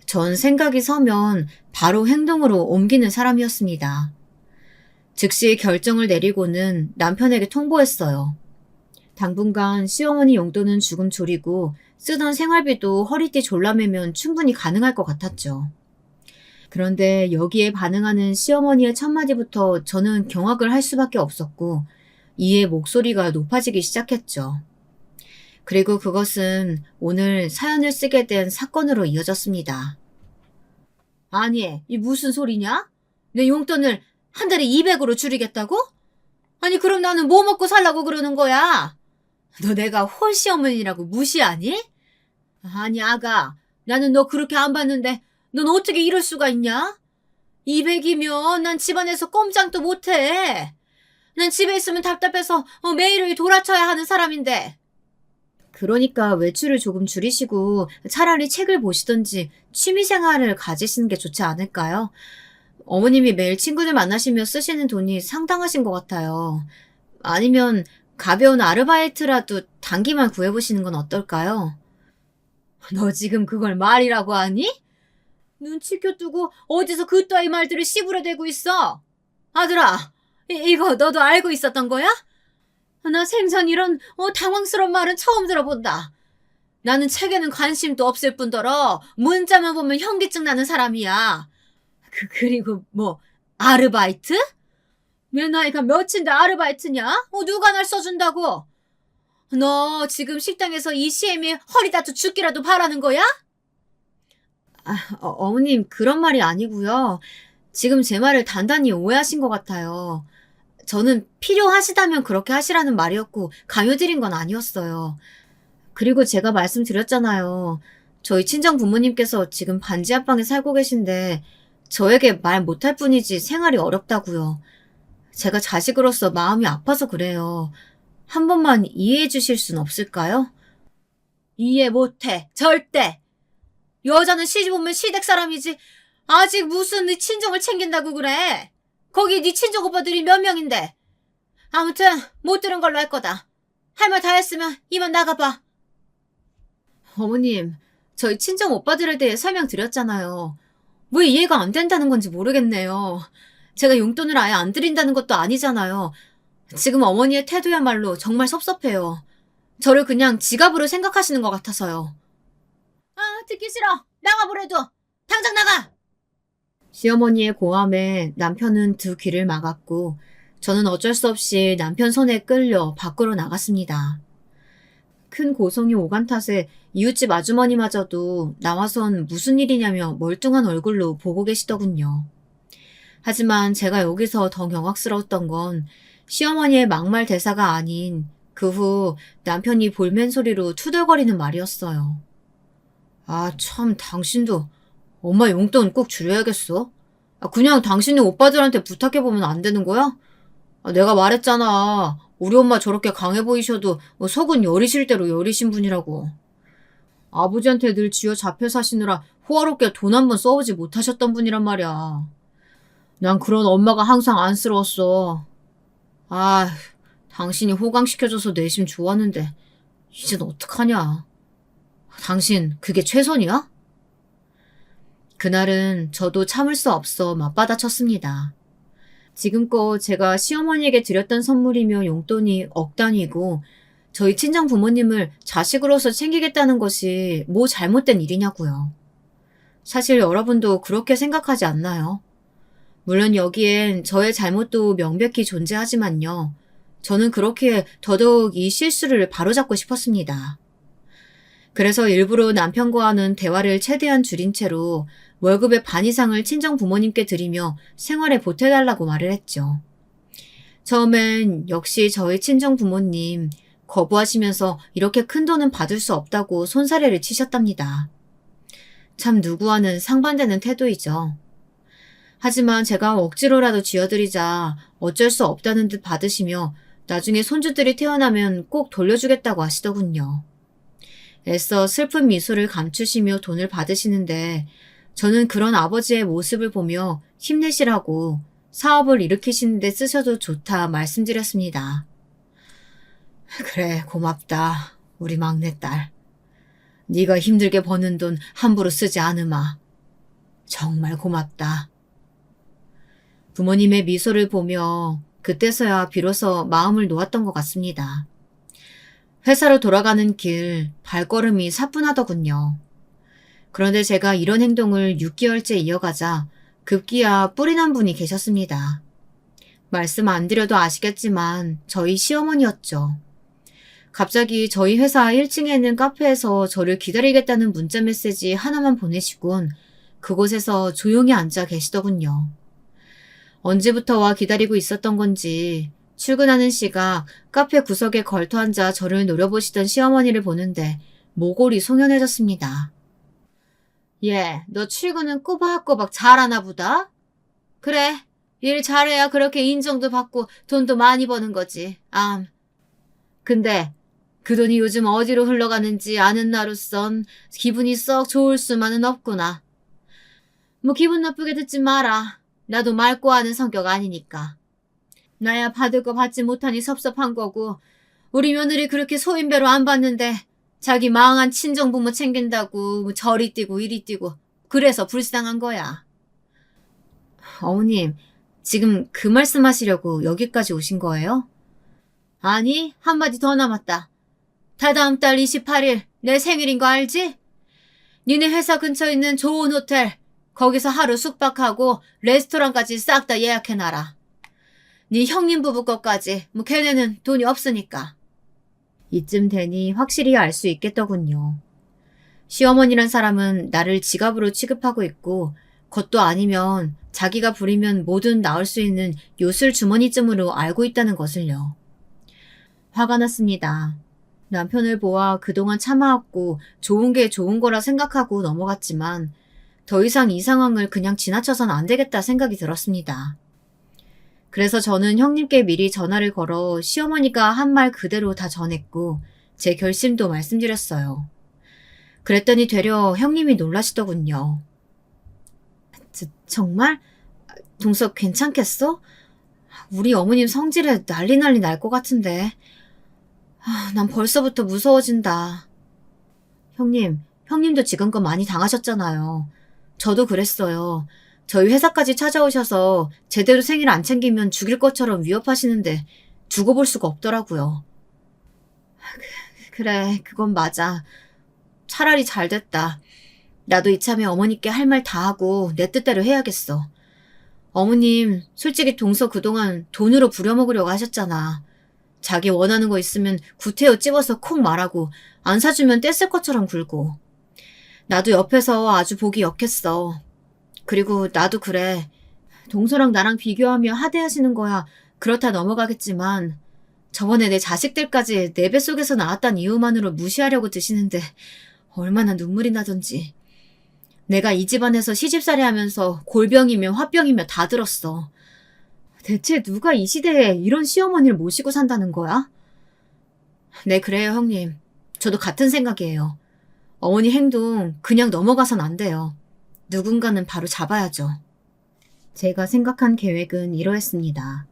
전 생각이 서면 바로 행동으로 옮기는 사람이었습니다. 즉시 결정을 내리고는 남편에게 통보했어요. 당분간 시어머니 용돈은 조금 줄이고 쓰던 생활비도 허리띠 졸라매면 충분히 가능할 것 같았죠. 그런데 여기에 반응하는 시어머니의 첫마디부터 저는 경악을 할 수밖에 없었고 이에 목소리가 높아지기 시작했죠. 그리고 그것은 오늘 사연을 쓰게 된 사건으로 이어졌습니다. 아니, 이 무슨 소리냐? 내 용돈을 한 달에 200으로 줄이겠다고? 아니 그럼 나는 뭐 먹고 살라고 그러는 거야? 너 내가 홀시어머니라고 무시하니? 아니 아가, 나는 너 그렇게 안 봤는데 넌 어떻게 이럴 수가 있냐? 200이면 난 집안에서 꼼짝도 못해. 난 집에 있으면 답답해서 매일을 돌아쳐야 하는 사람인데. 그러니까 외출을 조금 줄이시고 차라리 책을 보시던지 취미생활을 가지시는 게 좋지 않을까요? 어머님이 매일 친구들 만나시며 쓰시는 돈이 상당하신 것 같아요. 아니면 가벼운 아르바이트라도 단기만 구해보시는 건 어떨까요? 너 지금 그걸 말이라고 하니? 눈치껏 두고 어디서 그따위 말들을 씨부려대고 있어? 아들아, 이거 너도 알고 있었던 거야? 나 생전 이런 당황스러운 말은 처음 들어본다. 나는 책에는 관심도 없을 뿐더러 문자만 보면 현기증 나는 사람이야. 그리고 뭐 아르바이트? 내 나이가 몇인데 아르바이트냐? 누가 날 써준다고? 너 지금 식당에서 이 시애미에 허리 다쳐 죽기라도 바라는 거야? 어머님 그런 말이 아니고요. 지금 제 말을 단단히 오해하신 것 같아요. 저는 필요하시다면 그렇게 하시라는 말이었고 강요드린 건 아니었어요. 그리고 제가 말씀드렸잖아요. 저희 친정 부모님께서 지금 반지 하방에 살고 계신데 저에게 말 못할 뿐이지 생활이 어렵다고요. 제가 자식으로서 마음이 아파서 그래요. 한 번만 이해해 주실 순 없을까요? 이해 못해. 절대. 여자는 시집 오면 시댁 사람이지. 아직 무슨 네 친정을 챙긴다고 그래. 거기 네 친정 오빠들이 몇 명인데. 아무튼 못 들은 걸로 할 거다. 할 말 다 했으면 이만 나가봐. 어머님, 저희 친정 오빠들에 대해 설명드렸잖아요. 왜 이해가 안 된다는 건지 모르겠네요. 제가 용돈을 아예 안 드린다는 것도 아니잖아요. 지금 어머니의 태도야말로 정말 섭섭해요. 저를 그냥 지갑으로 생각하시는 것 같아서요. 아, 듣기 싫어. 나가보래도. 당장 나가! 시어머니의 고함에 남편은 두 귀를 막았고 저는 어쩔 수 없이 남편 손에 끌려 밖으로 나갔습니다. 큰 고성이 오간 탓에 이웃집 아주머니마저도 나와선 무슨 일이냐며 멀뚱한 얼굴로 보고 계시더군요. 하지만 제가 여기서 더 경악스러웠던 건 시어머니의 막말 대사가 아닌 그 후 남편이 볼멘 소리로 투덜거리는 말이었어요. 아, 참, 당신도 엄마 용돈 꼭 줄여야겠어. 그냥 당신네 오빠들한테 부탁해보면 안 되는 거야? 내가 말했잖아. 우리 엄마 저렇게 강해 보이셔도 속은 여리실 대로 여리신 분이라고. 아버지한테 늘 쥐어 잡혀 사시느라 호화롭게 돈 한 번 써오지 못하셨던 분이란 말이야. 난 그런 엄마가 항상 안쓰러웠어. 아, 당신이 호강시켜줘서 내심 좋았는데 이젠 어떡하냐. 당신 그게 최선이야? 그날은 저도 참을 수 없어 맞받아쳤습니다. 지금껏 제가 시어머니에게 드렸던 선물이며 용돈이 억 단위고 저희 친정 부모님을 자식으로서 챙기겠다는 것이 뭐 잘못된 일이냐고요. 사실 여러분도 그렇게 생각하지 않나요? 물론 여기엔 저의 잘못도 명백히 존재하지만요. 저는 그렇게 더더욱 이 실수를 바로잡고 싶었습니다. 그래서 일부러 남편과는 대화를 최대한 줄인 채로 월급의 반 이상을 친정 부모님께 드리며 생활에 보태달라고 말을 했죠. 처음엔 역시 저희 친정 부모님 거부하시면서 이렇게 큰 돈은 받을 수 없다고 손사래를 치셨답니다. 참 누구와는 상반되는 태도이죠. 하지만 제가 억지로라도 쥐어드리자 어쩔 수 없다는 듯 받으시며 나중에 손주들이 태어나면 꼭 돌려주겠다고 하시더군요. 애써 슬픈 미소를 감추시며 돈을 받으시는데 저는 그런 아버지의 모습을 보며 힘내시라고 사업을 일으키시는 데 쓰셔도 좋다 말씀드렸습니다. 그래, 고맙다. 우리 막내딸. 네가 힘들게 버는 돈 함부로 쓰지 않으마. 정말 고맙다. 부모님의 미소를 보며 그때서야 비로소 마음을 놓았던 것 같습니다. 회사로 돌아가는 길 발걸음이 사뿐하더군요. 그런데 제가 이런 행동을 6개월째 이어가자 급기야 뿔이 난 분이 계셨습니다. 말씀 안 드려도 아시겠지만 저희 시어머니였죠. 갑자기 저희 회사 1층에 있는 카페에서 저를 기다리겠다는 문자 메시지 하나만 보내시곤 그곳에서 조용히 앉아 계시더군요. 언제부터와 기다리고 있었던 건지 출근하는 시각 카페 구석에 걸터앉아 저를 노려보시던 시어머니를 보는데 모골이 송연해졌습니다. 얘, 너 출근은 꼬박꼬박 잘하나 보다? 그래, 일 잘해야 그렇게 인정도 받고 돈도 많이 버는 거지. 근데 그 돈이 요즘 어디로 흘러가는지 아는 나로선 기분이 썩 좋을 수만은 없구나. 뭐 기분 나쁘게 듣지 마라. 나도 맑고 하는 성격 아니니까. 나야 받을 거 받지 못하니 섭섭한 거고 우리 며느리 그렇게 소인배로 안 받는데 자기 망한 친정부모 챙긴다고 저리 뛰고 이리 뛰고 그래서 불쌍한 거야. 어머님, 지금 그 말씀하시려고 여기까지 오신 거예요? 아니, 한마디 더 남았다. 다다음 달 28일 내 생일인 거 알지? 니네 회사 근처에 있는 좋은 호텔 거기서 하루 숙박하고 레스토랑까지 싹 다 예약해놔라. 네 형님 부부 것까지 걔네는 돈이 없으니까. 이쯤 되니 확실히 알 수 있겠더군요. 시어머니란 사람은 나를 지갑으로 취급하고 있고 그것도 아니면 자기가 부리면 뭐든 나올 수 있는 요술 주머니쯤으로 알고 있다는 것을요. 화가 났습니다. 남편을 보아 그동안 참아왔고 좋은 게 좋은 거라 생각하고 넘어갔지만 더 이상 이 상황을 그냥 지나쳐선 안 되겠다 생각이 들었습니다. 그래서 저는 형님께 미리 전화를 걸어 시어머니가 한 말 그대로 다 전했고 제 결심도 말씀드렸어요. 그랬더니 되려 형님이 놀라시더군요. 정말? 동서 괜찮겠어? 우리 어머님 성질에 난리 날 것 같은데. 난 벌써부터 무서워진다. 형님도 지금껏 많이 당하셨잖아요. 저도 그랬어요. 저희 회사까지 찾아오셔서 제대로 생일 안 챙기면 죽일 것처럼 위협하시는데 두고 볼 수가 없더라고요. 그래, 그건 맞아. 차라리 잘 됐다. 나도 이참에 어머니께 할 말 다 하고 내 뜻대로 해야겠어. 어머님, 솔직히 동서 그동안 돈으로 부려먹으려고 하셨잖아. 자기 원하는 거 있으면 구태여 찝어서 콕 말하고 안 사주면 떼쓸 것처럼 굴고. 나도 옆에서 아주 보기 역했어. 그리고 나도 그래. 동서랑 나랑 비교하며 하대하시는 거야 그렇다 넘어가겠지만 저번에 내 자식들까지 내 뱃속에서 나왔단 이유만으로 무시하려고 드시는데 얼마나 눈물이 나던지. 내가 이 집안에서 시집살이 하면서 골병이며 화병이며 다 들었어. 대체 누가 이 시대에 이런 시어머니를 모시고 산다는 거야? 네, 그래요, 형님. 저도 같은 생각이에요. 어머니 행동 그냥 넘어가선 안 돼요. 누군가는 바로 잡아야죠. 제가 생각한 계획은 이러했습니다.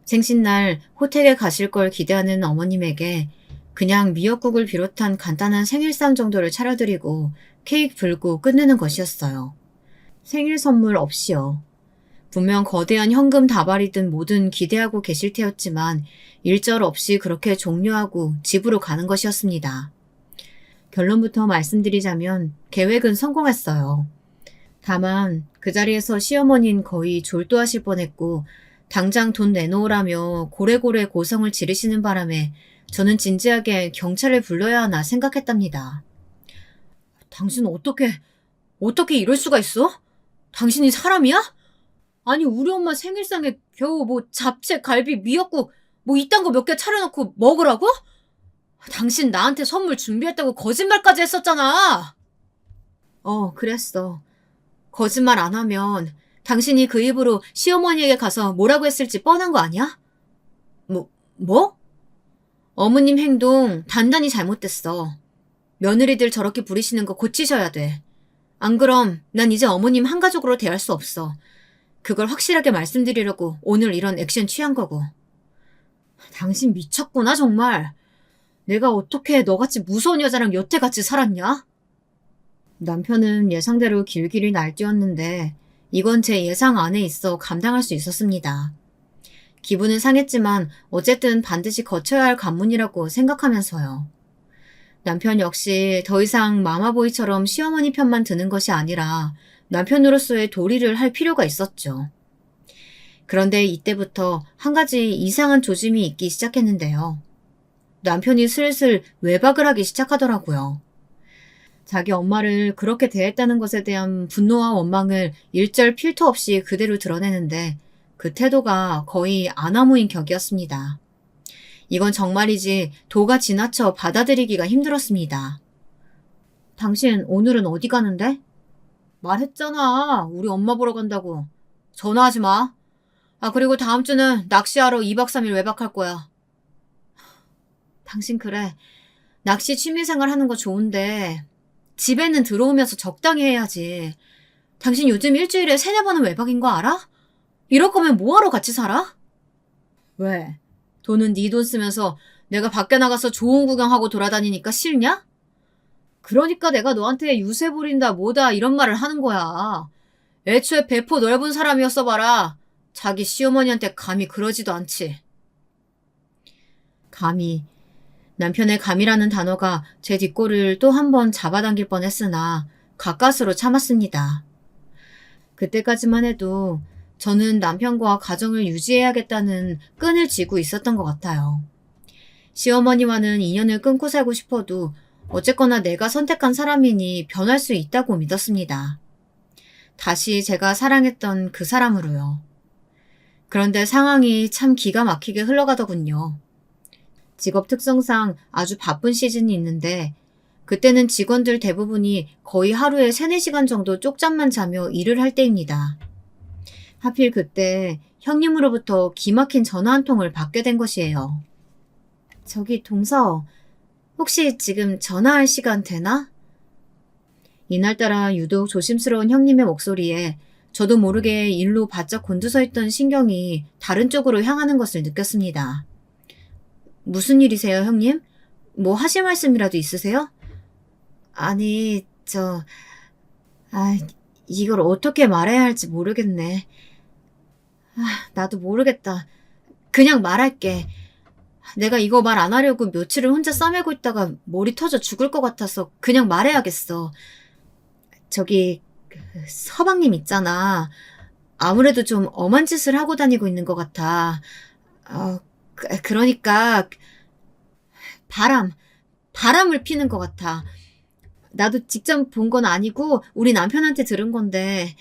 생신날 호텔에 가실 걸 기대하는 어머님에게 그냥 미역국을 비롯한 간단한 생일상 정도를 차려드리고 케이크 불고 끝내는 것이었어요. 생일 선물 없이요. 분명 거대한 현금 다발이든 뭐든 기대하고 계실 테였지만 일절 없이 그렇게 종료하고 집으로 가는 것이었습니다. 결론부터 말씀드리자면 계획은 성공했어요. 다만 그 자리에서 시어머니는 거의 졸도하실 뻔했고 당장 돈 내놓으라며 고래고래 고성을 지르시는 바람에 저는 진지하게 경찰을 불러야 하나 생각했답니다. 당신 어떻게 이럴 수가 있어? 당신이 사람이야? 아니 우리 엄마 생일상에 겨우 뭐 잡채, 갈비, 미역국 뭐 이딴 거 몇 개 차려놓고 먹으라고? 당신 나한테 선물 준비했다고 거짓말까지 했었잖아. 그랬어. 거짓말 안 하면 당신이 그 입으로 시어머니에게 가서 뭐라고 했을지 뻔한 거 아니야? 뭐? 어머님 행동 단단히 잘못됐어. 며느리들 저렇게 부리시는 거 고치셔야 돼. 안 그럼 난 이제 어머님 한 가족으로 대할 수 없어. 그걸 확실하게 말씀드리려고 오늘 이런 액션 취한 거고. 당신 미쳤구나 정말. 내가 어떻게 너같이 무서운 여자랑 여태같이 살았냐? 남편은 예상대로 길길이 날뛰었는데 이건 제 예상 안에 있어 감당할 수 있었습니다. 기분은 상했지만 어쨌든 반드시 거쳐야 할 관문이라고 생각하면서요. 남편 역시 더 이상 마마보이처럼 시어머니 편만 드는 것이 아니라 남편으로서의 도리를 할 필요가 있었죠. 그런데 이때부터 한 가지 이상한 조짐이 있기 시작했는데요. 남편이 슬슬 외박을 하기 시작하더라고요. 자기 엄마를 그렇게 대했다는 것에 대한 분노와 원망을 일절 필터 없이 그대로 드러내는데 그 태도가 거의 아나무인 격이었습니다. 이건 정말이지 도가 지나쳐 받아들이기가 힘들었습니다. 당신 오늘은 어디 가는데? 말했잖아. 우리 엄마 보러 간다고. 전화하지 마. 그리고 다음 주는 낚시하러 2박 3일 외박할 거야. 당신 그래. 낚시 취미생활 하는 거 좋은데 집에는 들어오면서 적당히 해야지. 당신 요즘 일주일에 3-4번은 외박인 거 알아? 이럴 거면 뭐하러 같이 살아? 왜? 돈은 네 돈 쓰면서 내가 밖에 나가서 좋은 구경하고 돌아다니니까 싫냐? 그러니까 내가 너한테 유세 부린다 뭐다 이런 말을 하는 거야. 애초에 배포 넓은 사람이었어 봐라. 자기 시어머니한테 감히 그러지도 않지. 감히. 남편의 감이라는 단어가 제 뒷골을 또 한 번 잡아당길 뻔했으나 가까스로 참았습니다. 그때까지만 해도 저는 남편과 가정을 유지해야겠다는 끈을 쥐고 있었던 것 같아요. 시어머니와는 인연을 끊고 살고 싶어도 어쨌거나 내가 선택한 사람이니 변할 수 있다고 믿었습니다. 다시 제가 사랑했던 그 사람으로요. 그런데 상황이 참 기가 막히게 흘러가더군요. 직업 특성상 아주 바쁜 시즌이 있는데 그때는 직원들 대부분이 거의 하루에 3, 4시간 정도 쪽잠만 자며 일을 할 때입니다. 하필 그때 형님으로부터 기막힌 전화 한 통을 받게 된 것이에요. 저기 동서, 혹시 지금 전화할 시간 되나? 이날따라 유독 조심스러운 형님의 목소리에 저도 모르게 일로 바짝 곤두서 있던 신경이 다른 쪽으로 향하는 것을 느꼈습니다. 무슨 일이세요, 형님? 뭐 하실 말씀이라도 있으세요? 아니, 이걸 어떻게 말해야 할지 모르겠네. 나도 모르겠다. 그냥 말할게. 내가 이거 말 안 하려고 며칠을 혼자 싸매고 있다가 머리 터져 죽을 것 같아서 그냥 말해야겠어. 저기, 서방님 있잖아. 아무래도 좀 엄한 짓을 하고 다니고 있는 것 같아. 그러니까, 바람을 피는 것 같아. 나도 직접 본 건 아니고 우리 남편한테 들은 건데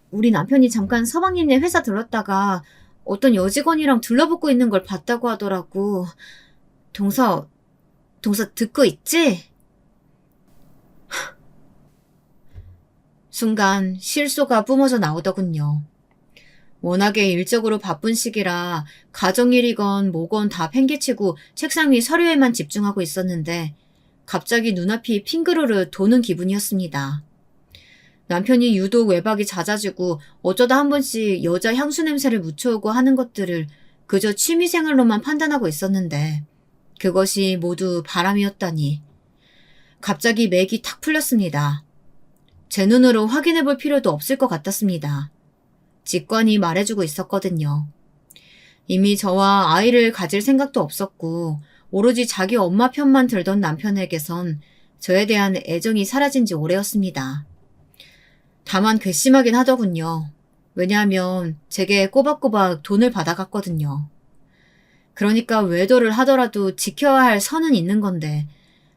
우리 남편이 잠깐 서방님네 회사 들렀다가 어떤 여직원이랑 둘러붙고 있는 걸 봤다고 하더라고. 동서 듣고 있지? 순간 실소가 뿜어져 나오더군요. 워낙에 일적으로 바쁜 시기라 가정일이건 뭐건 다 팽개치고 책상 위 서류에만 집중하고 있었는데 갑자기 눈앞이 핑그르르 도는 기분이었습니다. 남편이 유독 외박이 잦아지고 어쩌다 한 번씩 여자 향수 냄새를 묻혀오고 하는 것들을 그저 취미생활로만 판단하고 있었는데 그것이 모두 바람이었다니. 갑자기 맥이 탁 풀렸습니다. 제 눈으로 확인해 볼 필요도 없을 것 같았습니다. 직관이 말해주고 있었거든요. 이미 저와 아이를 가질 생각도 없었고 오로지 자기 엄마 편만 들던 남편에게선 저에 대한 애정이 사라진 지 오래였습니다. 다만 괘씸하긴 하더군요. 왜냐하면 제게 꼬박꼬박 돈을 받아갔거든요. 그러니까 외도를 하더라도 지켜야 할 선은 있는 건데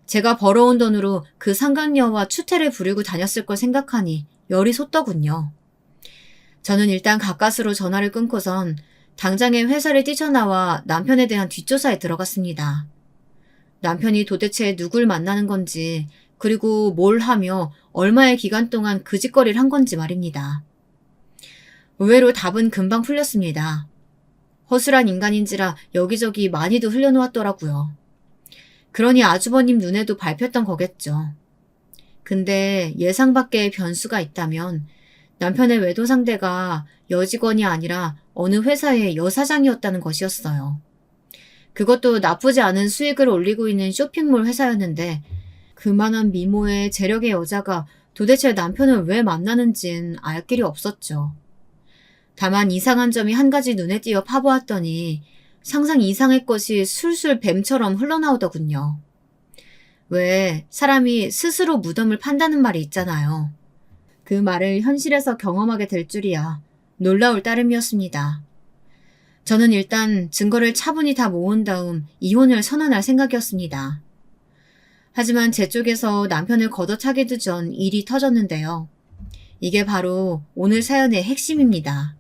제가 벌어온 돈으로 그 상간녀와 추태를 부리고 다녔을 걸 생각하니 열이 솟더군요. 저는 일단 가까스로 전화를 끊고선 당장에 회사를 뛰쳐나와 남편에 대한 뒷조사에 들어갔습니다. 남편이 도대체 누굴 만나는 건지 그리고 뭘 하며 얼마의 기간 동안 그 짓거리를 한 건지 말입니다. 의외로 답은 금방 풀렸습니다. 허술한 인간인지라 여기저기 많이도 흘려놓았더라고요. 그러니 아주버님 눈에도 밟혔던 거겠죠. 근데 예상 밖의 변수가 있다면 남편의 외도 상대가 여직원이 아니라 어느 회사의 여사장이었다는 것이었어요. 그것도 나쁘지 않은 수익을 올리고 있는 쇼핑몰 회사였는데 그만한 미모의 재력의 여자가 도대체 남편을 왜 만나는진 알 길이 없었죠. 다만 이상한 점이 한 가지 눈에 띄어 파보았더니 상상 이상의 것이 술술 뱀처럼 흘러나오더군요. 왜 사람이 스스로 무덤을 판다는 말이 있잖아요. 그 말을 현실에서 경험하게 될 줄이야 놀라울 따름이었습니다. 저는 일단 증거를 차분히 다 모은 다음 이혼을 선언할 생각이었습니다. 하지만 제 쪽에서 남편을 걷어차기도 전 일이 터졌는데요. 이게 바로 오늘 사연의 핵심입니다.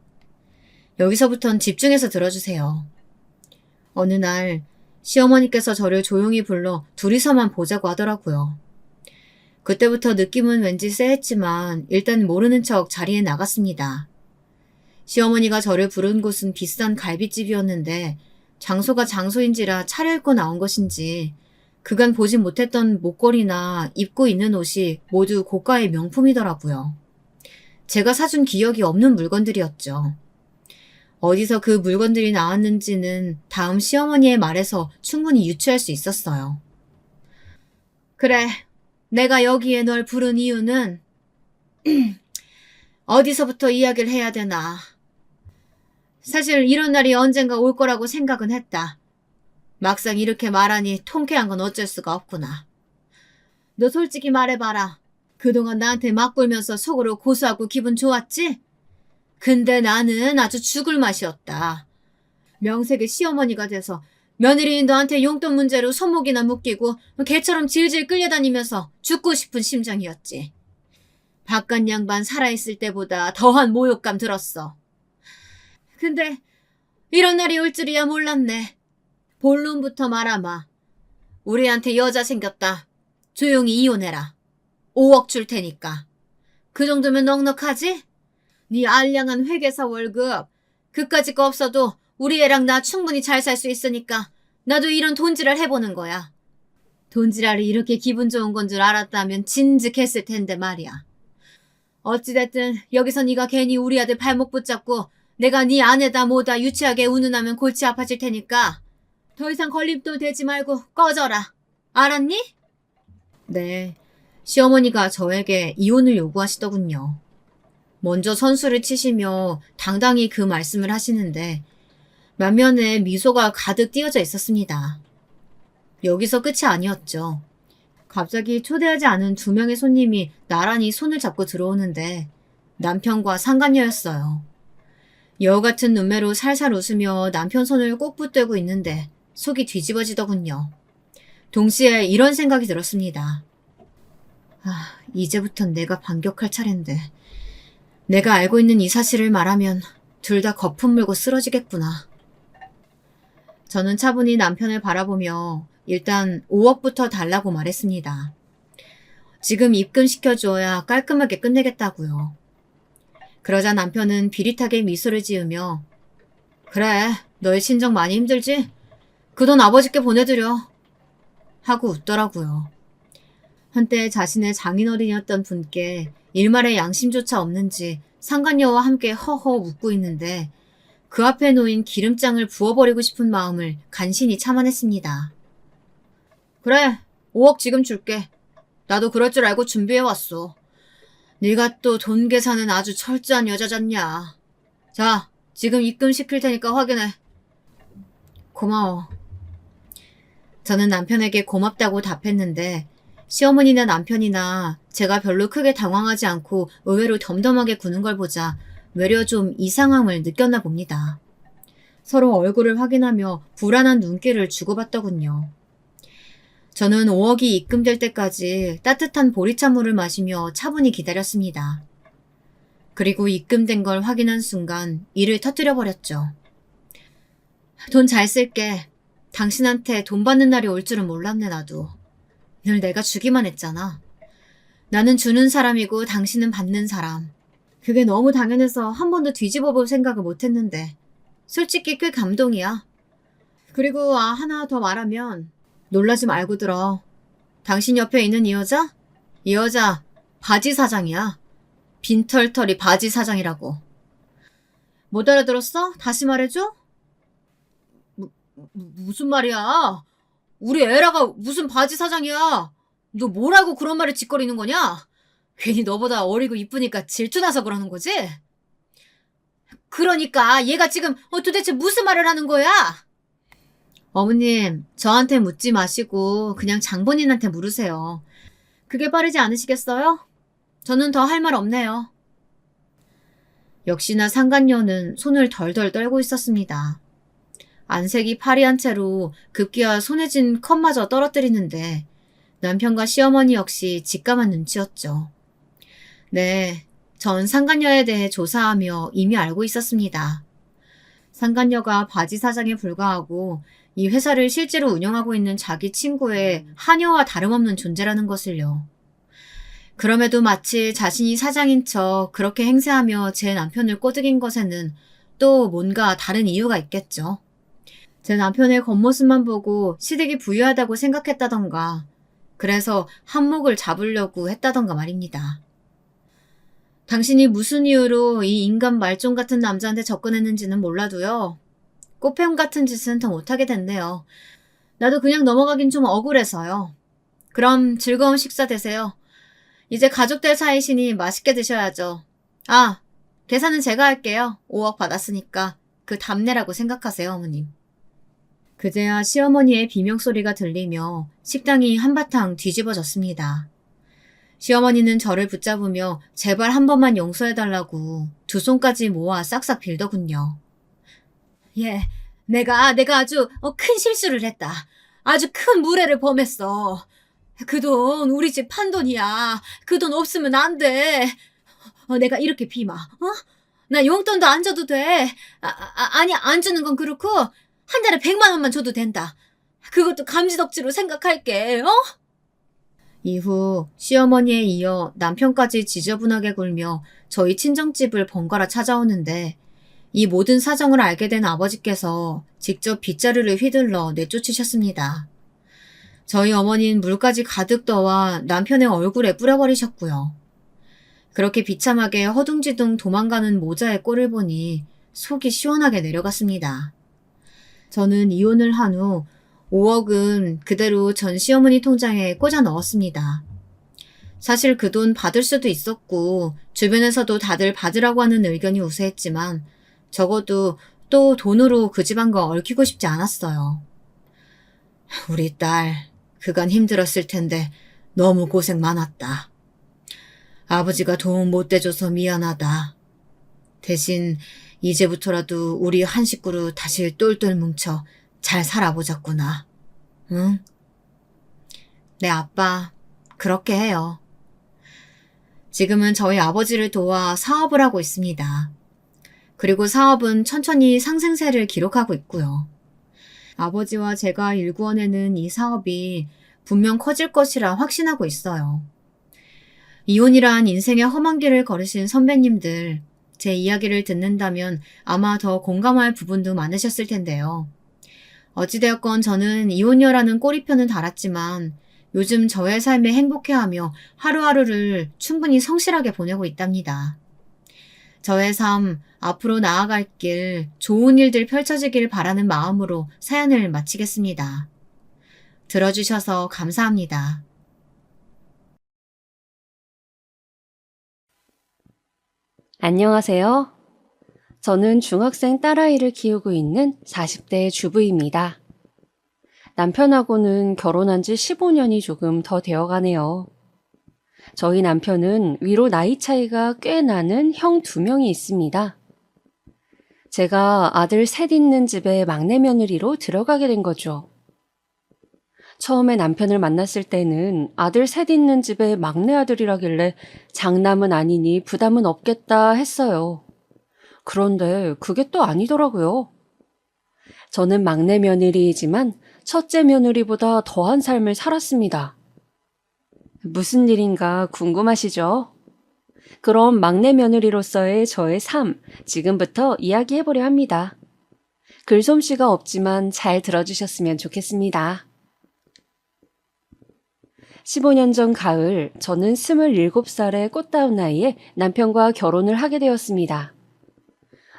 여기서부턴 집중해서 들어주세요. 어느 날 시어머니께서 저를 조용히 불러 둘이서만 보자고 하더라고요. 그때부터 느낌은 왠지 쎄했지만 일단 모르는 척 자리에 나갔습니다. 시어머니가 저를 부른 곳은 비싼 갈비집이었는데 장소가 장소인지라 차려입고 나온 것인지 그간 보지 못했던 목걸이나 입고 있는 옷이 모두 고가의 명품이더라고요. 제가 사준 기억이 없는 물건들이었죠. 어디서 그 물건들이 나왔는지는 다음 시어머니의 말에서 충분히 유추할 수 있었어요. 그래, 내가 여기에 널 부른 이유는 어디서부터 이야기를 해야 되나. 사실 이런 날이 언젠가 올 거라고 생각은 했다. 막상 이렇게 말하니 통쾌한 건 어쩔 수가 없구나. 너 솔직히 말해봐라. 그동안 나한테 맞굴면서 속으로 고소하고 기분 좋았지? 근데 나는 아주 죽을 맛이었다. 명색의 시어머니가 돼서 며느리인 너한테 용돈 문제로 손목이나 묶이고 개처럼 질질 끌려다니면서 죽고 싶은 심정이었지. 바깥 양반 살아있을 때보다 더한 모욕감 들었어. 근데 이런 날이 올 줄이야 몰랐네. 본론부터 말아마. 우리한테 여자 생겼다. 조용히 이혼해라. 5억 줄 테니까. 그 정도면 넉넉하지? 네 알량한 회계사 월급 그까짓 거 없어도 우리 애랑 나 충분히 잘 살 수 있으니까 나도 이런 돈지랄 해보는 거야. 돈지랄이 이렇게 기분 좋은 건 줄 알았다면 진즉했을 텐데 말이야. 어찌됐든 여기서 네가 괜히 우리 아들 발목 붙잡고 내가 네 아내다 뭐다 유치하게 운운하면 골치 아파질 테니까 더 이상 걸림돌 대지 말고 꺼져라. 알았니? 네, 시어머니가 저에게 이혼을 요구하시더군요. 먼저 선수를 치시며 당당히 그 말씀을 하시는데 만면에 미소가 가득 띄어져 있었습니다. 여기서 끝이 아니었죠. 갑자기 초대하지 않은 2명의 손님이 나란히 손을 잡고 들어오는데 남편과 상간녀였어요. 여우 같은 눈매로 살살 웃으며 남편 손을 꼭 붙들고 있는데 속이 뒤집어지더군요. 동시에 이런 생각이 들었습니다. 이제부턴 내가 반격할 차례인데 내가 알고 있는 이 사실을 말하면 둘 다 거품 물고 쓰러지겠구나. 저는 차분히 남편을 바라보며 일단 5억부터 달라고 말했습니다. 지금 입금시켜줘야 깔끔하게 끝내겠다고요. 그러자 남편은 비릿하게 미소를 지으며 그래, 너의 친정 많이 힘들지? 그 돈 아버지께 보내드려. 하고 웃더라고요. 한때 자신의 장인어른이었던 분께 일말의 양심조차 없는지 상간녀와 함께 허허 웃고 있는데 그 앞에 놓인 기름장을 부어버리고 싶은 마음을 간신히 참아냈습니다. 그래, 5억 지금 줄게. 나도 그럴 줄 알고 준비해왔어. 네가 또 돈 계산은 아주 철저한 여자잖냐. 자, 지금 입금시킬 테니까 확인해. 고마워. 저는 남편에게 고맙다고 답했는데 시어머니나 남편이나 제가 별로 크게 당황하지 않고 의외로 덤덤하게 구는 걸 보자 외려 좀 이상함을 느꼈나 봅니다. 서로 얼굴을 확인하며 불안한 눈길을 주고받더군요. 저는 5억이 입금될 때까지 따뜻한 보리차물을 마시며 차분히 기다렸습니다. 그리고 입금된 걸 확인한 순간 이를 터뜨려버렸죠. 돈 잘 쓸게. 당신한테 돈 받는 날이 올 줄은 몰랐네 나도. 늘 내가 주기만 했잖아. 나는 주는 사람이고 당신은 받는 사람. 그게 너무 당연해서 한 번도 뒤집어 볼 생각을 못했는데 솔직히 꽤 감동이야. 그리고 하나 더 말하면 놀라지 말고 들어. 당신 옆에 있는 이 여자? 이 여자 바지 사장이야. 빈털터리 바지 사장이라고. 못 알아들었어? 다시 말해줘? 무슨 말이야? 우리 에라가 무슨 바지 사장이야? 너 뭐라고 그런 말을 짓거리는 거냐? 괜히 너보다 어리고 이쁘니까 질투나서 그러는 거지? 그러니까 얘가 지금 도대체 무슨 말을 하는 거야? 어머님, 저한테 묻지 마시고 그냥 장본인한테 물으세요. 그게 빠르지 않으시겠어요? 저는 더 할 말 없네요. 역시나 상간녀는 손을 덜덜 떨고 있었습니다. 안색이 파리한 채로 급기야 손에 쥔 컵마저 떨어뜨리는데 남편과 시어머니 역시 직감한 눈치였죠. 네, 전 상간녀에 대해 조사하며 이미 알고 있었습니다. 상간녀가 바지 사장에 불과하고 이 회사를 실제로 운영하고 있는 자기 친구의 하녀와 다름없는 존재라는 것을요. 그럼에도 마치 자신이 사장인 척 그렇게 행세하며 제 남편을 꼬드긴 것에는 또 뭔가 다른 이유가 있겠죠. 제 남편의 겉모습만 보고 시댁이 부유하다고 생각했다던가 그래서 한몫을 잡으려고 했다던가 말입니다. 당신이 무슨 이유로 이 인간 말종 같은 남자한테 접근했는지는 몰라도요. 꽃뱀 같은 짓은 더 못하게 됐네요. 나도 그냥 넘어가긴 좀 억울해서요. 그럼 즐거운 식사 되세요. 이제 가족들 사이시니 맛있게 드셔야죠. 계산은 제가 할게요. 5억 받았으니까 그 답내라고 생각하세요, 어머님. 그제야 시어머니의 비명소리가 들리며 식당이 한바탕 뒤집어졌습니다. 시어머니는 저를 붙잡으며 제발 한 번만 용서해달라고 2손까지 모아 싹싹 빌더군요. 예, 내가 아주 큰 실수를 했다. 아주 큰 무례를 범했어. 그 돈 우리 집 판돈이야. 그 돈 없으면 안 돼. 내가 이렇게 비마, 나 용돈도 안 줘도 돼. 아니 안 주는 건 그렇고 한 달에 100만 원만 줘도 된다. 그것도 감지덕지로 생각할게, 어? 이후 시어머니에 이어 남편까지 지저분하게 굴며 저희 친정집을 번갈아 찾아오는데 이 모든 사정을 알게 된 아버지께서 직접 빗자루를 휘둘러 내쫓으셨습니다. 저희 어머니는 물까지 가득 떠와 남편의 얼굴에 뿌려버리셨고요. 그렇게 비참하게 허둥지둥 도망가는 모자의 꼴을 보니 속이 시원하게 내려갔습니다. 저는 이혼을 한 후 5억은 그대로 전 시어머니 통장에 꽂아 넣었습니다. 사실 그 돈 받을 수도 있었고 주변에서도 다들 받으라고 하는 의견이 우세했지만 적어도 또 돈으로 그 집안과 얽히고 싶지 않았어요. 우리 딸, 그간 힘들었을 텐데 너무 고생 많았다. 아버지가 도움 못 대줘서 미안하다. 대신 이제부터라도 우리 한 식구로 다시 똘똘 뭉쳐 잘 살아보자꾸나. 응? 내 아빠 그렇게 해요. 지금은 저희 아버지를 도와 사업을 하고 있습니다. 그리고 사업은 천천히 상승세를 기록하고 있고요. 아버지와 제가 일구어내는 이 사업이 분명 커질 것이라 확신하고 있어요. 이혼이란 인생의 험한 길을 걸으신 선배님들, 제 이야기를 듣는다면 아마 더 공감할 부분도 많으셨을 텐데요. 어찌되었건 저는 이혼녀라는 꼬리표는 달았지만 요즘 저의 삶에 행복해하며 하루하루를 충분히 성실하게 보내고 있답니다. 저의 삶, 앞으로 나아갈 길, 좋은 일들 펼쳐지길 바라는 마음으로 사연을 마치겠습니다. 들어주셔서 감사합니다. 안녕하세요. 저는 중학생 딸아이를 키우고 있는 40대 주부입니다. 남편하고는 결혼한 지 15년이 조금 더 되어 가네요. 저희 남편은 위로 나이 차이가 꽤 나는 형 2명이 있습니다. 제가 아들 셋 있는 집에 막내 며느리로 들어가게 된 거죠. 처음에 남편을 만났을 때는 아들 셋 있는 집에 막내 아들이라길래 장남은 아니니 부담은 없겠다 했어요. 그런데 그게 또 아니더라고요. 저는 막내 며느리이지만 첫째 며느리보다 더한 삶을 살았습니다. 무슨 일인가 궁금하시죠? 그럼 막내 며느리로서의 저의 삶, 지금부터 이야기해보려 합니다. 글솜씨가 없지만 잘 들어주셨으면 좋겠습니다. 15년 전 가을, 저는 27살의 꽃다운 나이에 남편과 결혼을 하게 되었습니다.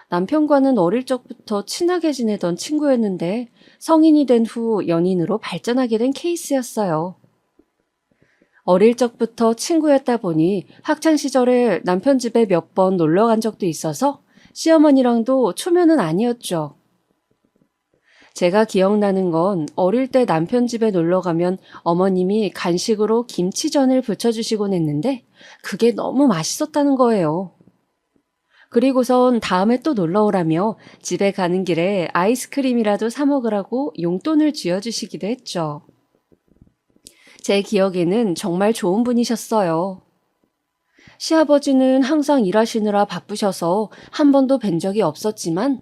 남편과는 어릴 적부터 친하게 지내던 친구였는데 성인이 된 후 연인으로 발전하게 된 케이스였어요. 어릴 적부터 친구였다 보니 학창시절에 남편 집에 몇 번 놀러 간 적도 있어서 시어머니랑도 초면은 아니었죠. 제가 기억나는 건 어릴 때 남편 집에 놀러 가면 어머님이 간식으로 김치전을 부쳐주시곤 했는데 그게 너무 맛있었다는 거예요. 그리고선 다음에 또 놀러 오라며 집에 가는 길에 아이스크림이라도 사 먹으라고 용돈을 쥐어주시기도 했죠. 제 기억에는 정말 좋은 분이셨어요. 시아버지는 항상 일하시느라 바쁘셔서 한 번도 뵌 적이 없었지만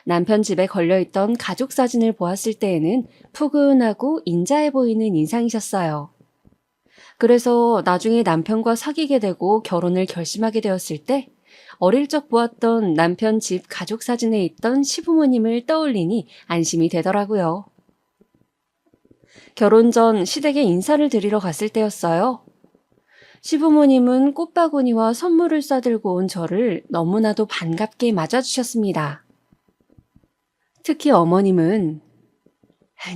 남편 집에 걸려있던 가족 사진을 보았을 때에는 푸근하고 인자해 보이는 인상이셨어요. 그래서 나중에 남편과 사귀게 되고 결혼을 결심하게 되었을 때 어릴 적 보았던 남편 집 가족 사진에 있던 시부모님을 떠올리니 안심이 되더라고요. 결혼 전 시댁에 인사를 드리러 갔을 때였어요. 시부모님은 꽃바구니와 선물을 싸들고 온 저를 너무나도 반갑게 맞아주셨습니다. 특히 어머님은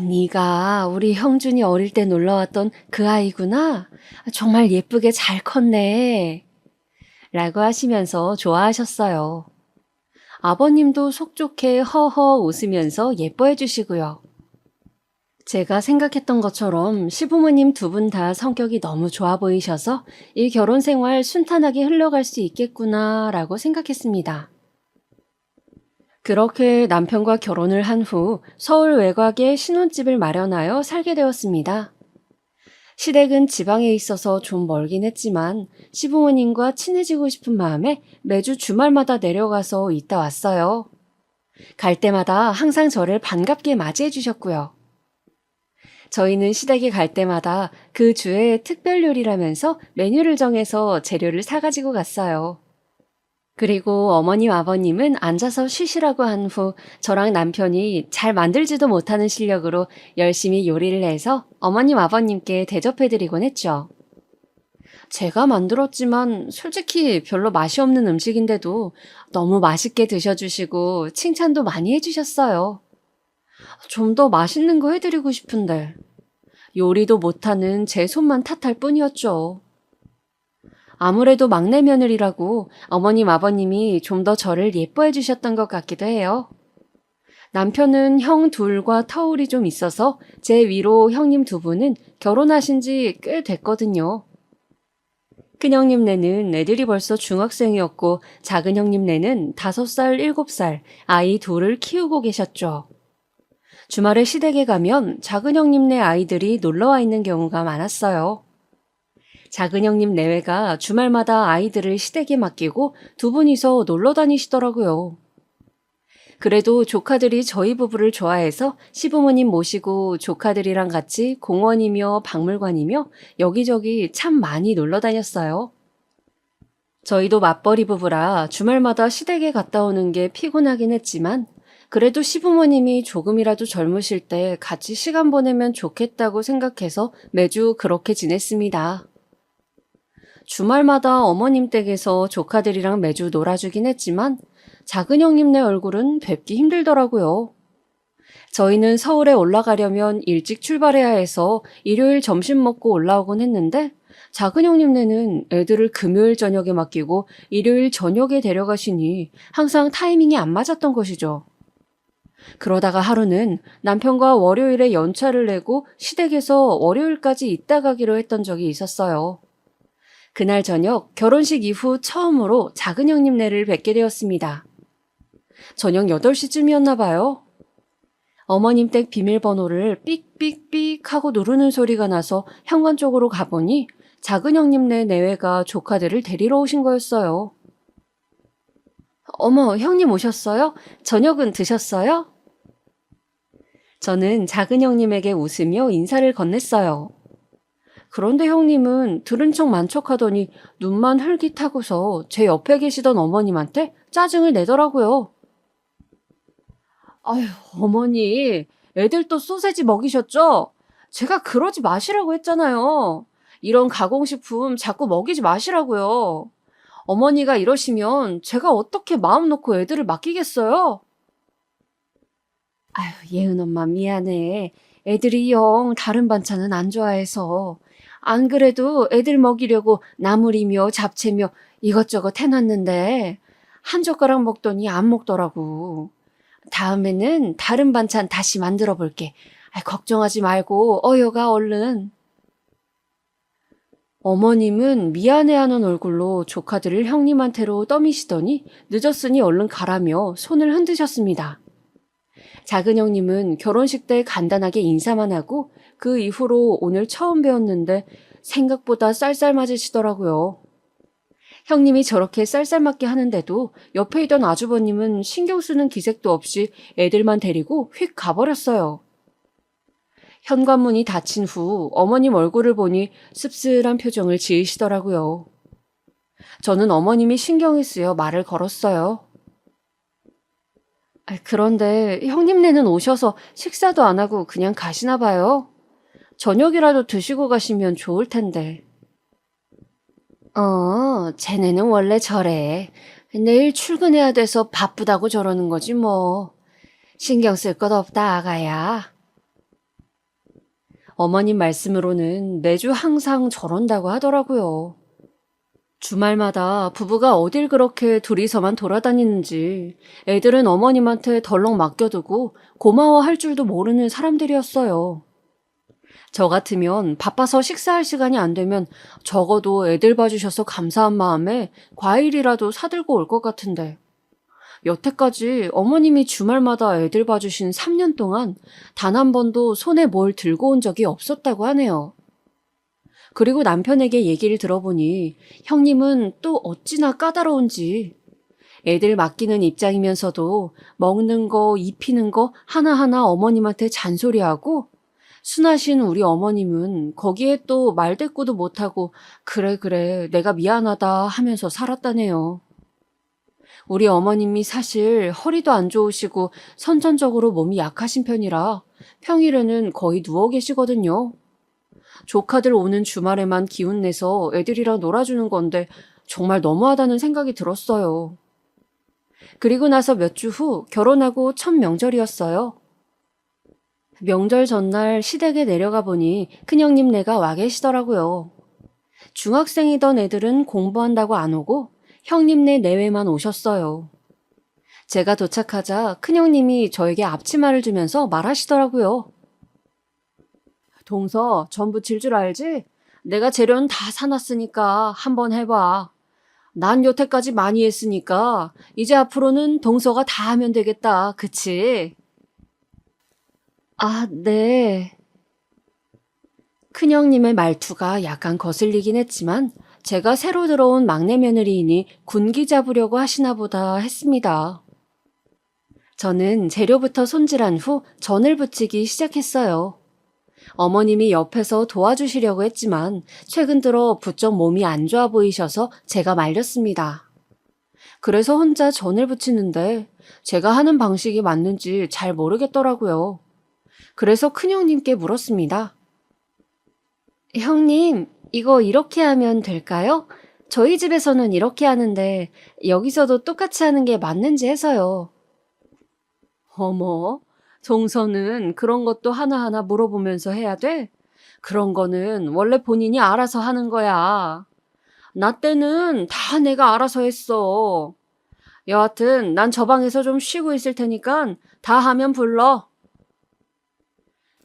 네가 우리 형준이 어릴 때 놀러왔던 그 아이구나. 정말 예쁘게 잘 컸네. 라고 하시면서 좋아하셨어요. 아버님도 속 좋게 허허 웃으면서 예뻐해 주시고요. 제가 생각했던 것처럼 시부모님 두 분 다 성격이 너무 좋아 보이셔서 이 결혼 생활 순탄하게 흘러갈 수 있겠구나 라고 생각했습니다. 그렇게 남편과 결혼을 한 후 서울 외곽에 신혼집을 마련하여 살게 되었습니다. 시댁은 지방에 있어서 좀 멀긴 했지만 시부모님과 친해지고 싶은 마음에 매주 주말마다 내려가서 있다 왔어요. 갈 때마다 항상 저를 반갑게 맞이해 주셨고요. 저희는 시댁에 갈 때마다 그 주의 특별 요리라면서 메뉴를 정해서 재료를 사가지고 갔어요. 그리고 어머님, 아버님은 앉아서 쉬시라고 한 후 저랑 남편이 잘 만들지도 못하는 실력으로 열심히 요리를 해서 어머님, 아버님께 대접해드리곤 했죠. 제가 만들었지만 솔직히 별로 맛이 없는 음식인데도 너무 맛있게 드셔주시고 칭찬도 많이 해주셨어요. 좀 더 맛있는 거 해드리고 싶은데 요리도 못하는 제 손만 탓할 뿐이었죠. 아무래도 막내 며느리라고 어머님, 아버님이 좀 더 저를 예뻐해 주셨던 것 같기도 해요. 남편은 형 둘과 터울이 좀 있어서 제 위로 형님 두 분은 결혼하신 지 꽤 됐거든요. 큰 형님네는 애들이 벌써 중학생이었고 작은 형님네는 5살, 7살 아이 둘을 키우고 계셨죠. 주말에 시댁에 가면 작은 형님네 아이들이 놀러와 있는 경우가 많았어요. 작은 형님 내외가 주말마다 아이들을 시댁에 맡기고 두 분이서 놀러 다니시더라고요. 그래도 조카들이 저희 부부를 좋아해서 시부모님 모시고 조카들이랑 같이 공원이며 박물관이며 여기저기 참 많이 놀러 다녔어요. 저희도 맞벌이 부부라 주말마다 시댁에 갔다 오는 게 피곤하긴 했지만 그래도 시부모님이 조금이라도 젊으실 때 같이 시간 보내면 좋겠다고 생각해서 매주 그렇게 지냈습니다. 주말마다 어머님 댁에서 조카들이랑 매주 놀아주긴 했지만 작은 형님네 얼굴은 뵙기 힘들더라고요. 저희는 서울에 올라가려면 일찍 출발해야 해서 일요일 점심 먹고 올라오곤 했는데 작은 형님네는 애들을 금요일 저녁에 맡기고 일요일 저녁에 데려가시니 항상 타이밍이 안 맞았던 것이죠. 그러다가 하루는 남편과 월요일에 연차를 내고 시댁에서 월요일까지 있다 가기로 했던 적이 있었어요. 그날 저녁 결혼식 이후 처음으로 작은 형님네를 뵙게 되었습니다. 저녁 8시쯤이었나 봐요. 어머님 댁 비밀번호를 삑삑삑 하고 누르는 소리가 나서 현관 쪽으로 가보니 작은 형님네 내외가 조카들을 데리러 오신 거였어요. 어머, 형님 오셨어요? 저녁은 드셨어요? 저는 작은 형님에게 웃으며 인사를 건넸어요. 그런데 형님은 들은 척 만척하더니 눈만 흘깃하고서 제 옆에 계시던 어머님한테 짜증을 내더라고요. 아휴, 어머니, 애들 또 소세지 먹이셨죠? 제가 그러지 마시라고 했잖아요. 이런 가공식품 자꾸 먹이지 마시라고요. 어머니가 이러시면 제가 어떻게 마음 놓고 애들을 맡기겠어요? 아휴, 예은 엄마 미안해. 애들이 영 다른 반찬은 안 좋아해서. 안 그래도 애들 먹이려고 나물이며 잡채며 이것저것 해놨는데 한 젓가락 먹더니 안 먹더라고. 다음에는 다른 반찬 다시 만들어 볼게. 걱정하지 말고 어여가 얼른. 어머님은 미안해하는 얼굴로 조카들을 형님한테로 떠미시더니 늦었으니 얼른 가라며 손을 흔드셨습니다. 작은 형님은 결혼식 때 간단하게 인사만 하고 그 이후로 오늘 처음 뵈었는데 생각보다 쌀쌀맞으시더라고요. 형님이 저렇게 쌀쌀맞게 하는데도 옆에 있던 아주버님은 신경 쓰는 기색도 없이 애들만 데리고 휙 가버렸어요. 현관문이 닫힌 후 어머님 얼굴을 보니 씁쓸한 표정을 지으시더라고요. 저는 어머님이 신경이 쓰여 말을 걸었어요. 그런데 형님네는 오셔서 식사도 안 하고 그냥 가시나 봐요. 저녁이라도 드시고 가시면 좋을 텐데. 쟤네는 원래 저래. 내일 출근해야 돼서 바쁘다고 저러는 거지 뭐. 신경 쓸 것 없다, 아가야. 어머님 말씀으로는 매주 항상 저런다고 하더라고요. 주말마다 부부가 어딜 그렇게 둘이서만 돌아다니는지 애들은 어머님한테 덜렁 맡겨두고 고마워할 줄도 모르는 사람들이었어요. 저 같으면 바빠서 식사할 시간이 안 되면 적어도 애들 봐주셔서 감사한 마음에 과일이라도 사들고 올 것 같은데 여태까지 어머님이 주말마다 애들 봐주신 3년 동안 단 한 번도 손에 뭘 들고 온 적이 없었다고 하네요. 그리고 남편에게 얘기를 들어보니 형님은 또 어찌나 까다로운지 애들 맡기는 입장이면서도 먹는 거, 입히는 거 하나하나 어머님한테 잔소리하고 순하신 우리 어머님은 거기에 또 말대꾸도 못하고 그래, 그래, 내가 미안하다 하면서 살았다네요. 우리 어머님이 사실 허리도 안 좋으시고 선천적으로 몸이 약하신 편이라 평일에는 거의 누워 계시거든요. 조카들 오는 주말에만 기운 내서 애들이랑 놀아주는 건데 정말 너무하다는 생각이 들었어요. 그리고 나서 몇 주 후 결혼하고 첫 명절이었어요. 명절 전날 시댁에 내려가 보니 큰형님네가 와 계시더라고요. 중학생이던 애들은 공부한다고 안 오고 형님네 내외만 오셨어요. 제가 도착하자 큰형님이 저에게 앞치마를 주면서 말하시더라고요. 동서, 전 부칠 줄 알지? 내가 재료는 다 사놨으니까 한번 해봐. 난 여태까지 많이 했으니까 이제 앞으로는 동서가 다 하면 되겠다. 그치? 아, 네. 큰형님의 말투가 약간 거슬리긴 했지만 제가 새로 들어온 막내 며느리이니 군기 잡으려고 하시나 보다 했습니다. 저는 재료부터 손질한 후 전을 부치기 시작했어요. 어머님이 옆에서 도와주시려고 했지만 최근 들어 부쩍 몸이 안 좋아 보이셔서 제가 말렸습니다. 그래서 혼자 전을 부치는데 제가 하는 방식이 맞는지 잘 모르겠더라고요. 그래서 큰형님께 물었습니다. 형님, 이거 이렇게 하면 될까요? 저희 집에서는 이렇게 하는데 여기서도 똑같이 하는 게 맞는지 해서요. 어머, 동서는 그런 것도 하나하나 물어보면서 해야 돼? 그런 거는 원래 본인이 알아서 하는 거야. 나 때는 다 내가 알아서 했어. 여하튼 난 저 방에서 좀 쉬고 있을 테니까 다 하면 불러.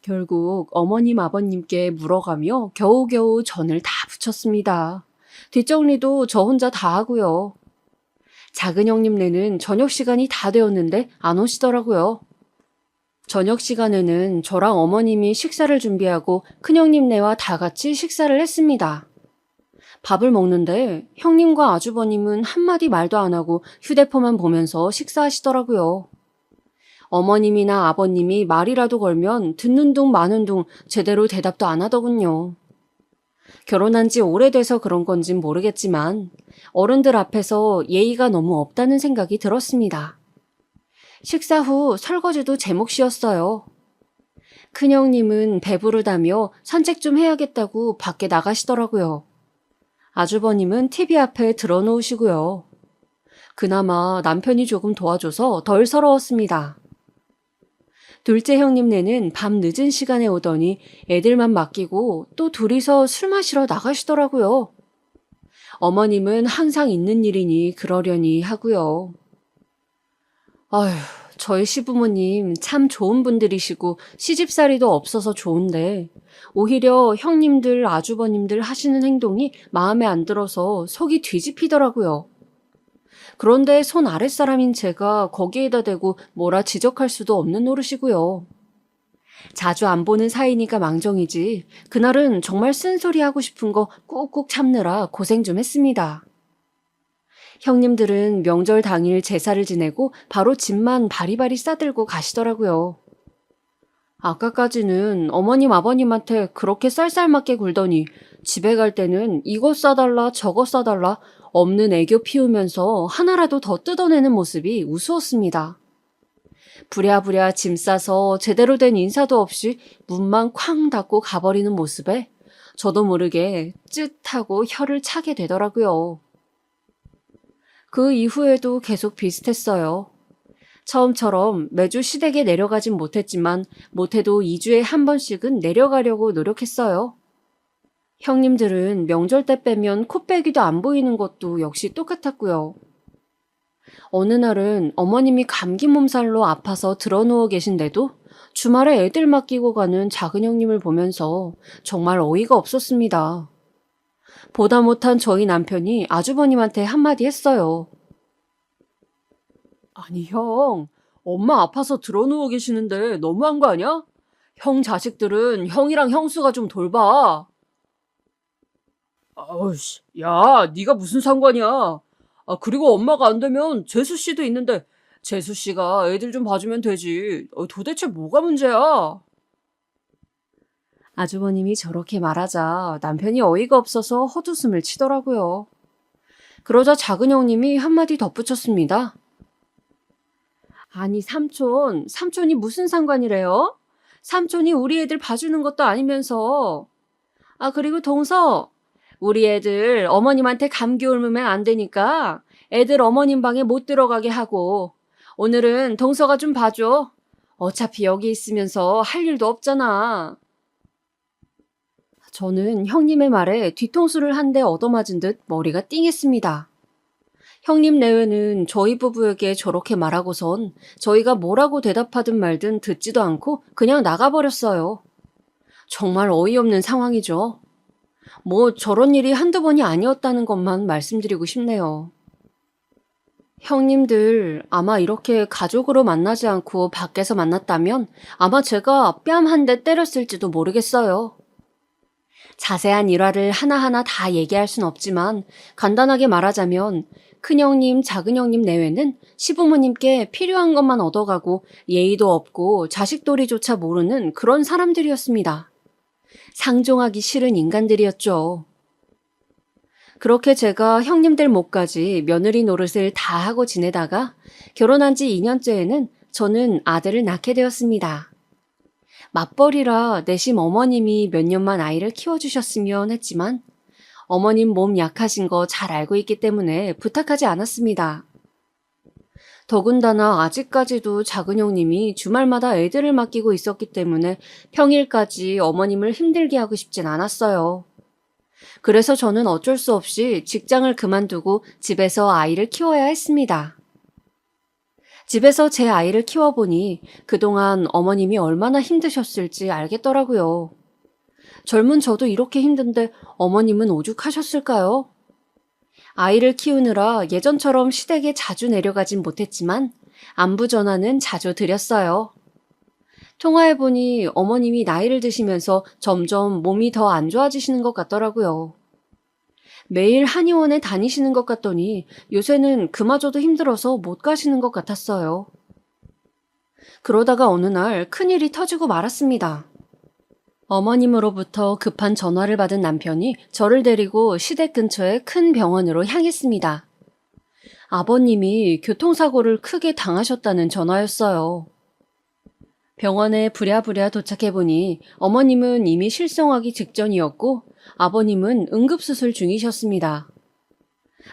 결국 어머님 아버님께 물어가며 겨우겨우 전을 다 부쳤습니다. 뒷정리도 저 혼자 다 하고요. 작은 형님네는 저녁 시간이 다 되었는데 안 오시더라고요. 저녁 시간에는 저랑 어머님이 식사를 준비하고 큰형님네와 다 같이 식사를 했습니다. 밥을 먹는데 형님과 아주버님은 한마디 말도 안 하고 휴대폰만 보면서 식사하시더라고요. 어머님이나 아버님이 말이라도 걸면 듣는 둥 마는 둥 제대로 대답도 안 하더군요. 결혼한 지 오래돼서 그런 건진 모르겠지만 어른들 앞에서 예의가 너무 없다는 생각이 들었습니다. 식사 후 설거지도 제 몫이었어요. 큰형님은 배부르다며 산책 좀 해야겠다고 밖에 나가시더라고요. 아주버님은 TV 앞에 들어놓으시고요. 그나마 남편이 조금 도와줘서 덜 서러웠습니다. 둘째 형님네는 밤 늦은 시간에 오더니 애들만 맡기고 또 둘이서 술 마시러 나가시더라고요. 어머님은 항상 있는 일이니 그러려니 하고요. 아휴, 저희 시부모님 참 좋은 분들이시고 시집살이도 없어서 좋은데 오히려 형님들, 아주버님들 하시는 행동이 마음에 안 들어서 속이 뒤집히더라고요. 그런데 손 아랫사람인 제가 거기에다 대고 뭐라 지적할 수도 없는 노릇이고요. 자주 안 보는 사이니까 망정이지 그날은 정말 쓴소리 하고 싶은 거 꾹꾹 참느라 고생 좀 했습니다. 형님들은 명절 당일 제사를 지내고 바로 짐만 바리바리 싸들고 가시더라고요. 아까까지는 어머님 아버님한테 그렇게 쌀쌀맞게 굴더니 집에 갈 때는 이거 싸달라 저거 싸달라 없는 애교 피우면서 하나라도 더 뜯어내는 모습이 우스웠습니다. 부랴부랴 짐 싸서 제대로 된 인사도 없이 문만 쾅 닫고 가버리는 모습에 저도 모르게 쯧하고 혀를 차게 되더라고요. 그 이후에도 계속 비슷했어요. 처음처럼 매주 시댁에 내려가진 못했지만 못해도 2주에 한 번씩은 내려가려고 노력했어요. 형님들은 명절 때 빼면 코빼기도 안 보이는 것도 역시 똑같았고요. 어느 날은 어머님이 감기 몸살로 아파서 드러누워 계신데도 주말에 애들 맡기고 가는 작은 형님을 보면서 정말 어이가 없었습니다. 보다 못한 저희 남편이 아주버님한테 한마디 했어요. 아니 형, 엄마 아파서 드러누워 계시는데 너무한 거 아니야? 형 자식들은 형이랑 형수가 좀 돌봐. 아우씨, 야, 네가 무슨 상관이야? 그리고 엄마가 안 되면 재수 씨도 있는데 재수 씨가 애들 좀 봐주면 되지. 도대체 뭐가 문제야? 아주버님이 저렇게 말하자 남편이 어이가 없어서 헛웃음을 치더라고요. 그러자 작은 형님이 한마디 덧붙였습니다. 아니, 삼촌이 무슨 상관이래요? 삼촌이 우리 애들 봐주는 것도 아니면서. 그리고 동서, 우리 애들 어머님한테 감기 옮으면 안 되니까 애들 어머님 방에 못 들어가게 하고, 오늘은 동서가 좀 봐줘. 어차피 여기 있으면서 할 일도 없잖아. 저는 형님의 말에 뒤통수를 한 대 얻어맞은 듯 머리가 띵했습니다. 형님 내외는 저희 부부에게 저렇게 말하고선 저희가 뭐라고 대답하든 말든 듣지도 않고 그냥 나가버렸어요. 정말 어이없는 상황이죠. 뭐 저런 일이 한두 번이 아니었다는 것만 말씀드리고 싶네요. 형님들 아마 이렇게 가족으로 만나지 않고 밖에서 만났다면 아마 제가 뺨 한 대 때렸을지도 모르겠어요. 자세한 일화를 하나하나 다 얘기할 순 없지만 간단하게 말하자면 큰형님, 작은형님 내외는 시부모님께 필요한 것만 얻어가고 예의도 없고 자식도리조차 모르는 그런 사람들이었습니다. 상종하기 싫은 인간들이었죠. 그렇게 제가 형님들 몫까지 며느리 노릇을 다 하고 지내다가 결혼한 지 2년째에는 저는 아들을 낳게 되었습니다. 맞벌이라 내심 어머님이 몇 년만 아이를 키워주셨으면 했지만 어머님 몸 약하신 거 잘 알고 있기 때문에 부탁하지 않았습니다. 더군다나 아직까지도 작은 형님이 주말마다 애들을 맡기고 있었기 때문에 평일까지 어머님을 힘들게 하고 싶진 않았어요. 그래서 저는 어쩔 수 없이 직장을 그만두고 집에서 아이를 키워야 했습니다. 집에서 제 아이를 키워보니 그동안 어머님이 얼마나 힘드셨을지 알겠더라고요. 젊은 저도 이렇게 힘든데 어머님은 오죽하셨을까요? 아이를 키우느라 예전처럼 시댁에 자주 내려가진 못했지만 안부 전화는 자주 드렸어요. 통화해보니 어머님이 나이를 드시면서 점점 몸이 더 안 좋아지시는 것 같더라고요. 매일 한의원에 다니시는 것 같더니 요새는 그마저도 힘들어서 못 가시는 것 같았어요. 그러다가 어느 날 큰일이 터지고 말았습니다. 어머님으로부터 급한 전화를 받은 남편이 저를 데리고 시댁 근처의 큰 병원으로 향했습니다. 아버님이 교통사고를 크게 당하셨다는 전화였어요. 병원에 부랴부랴 도착해보니 어머님은 이미 실성하기 직전이었고 아버님은 응급수술 중이셨습니다.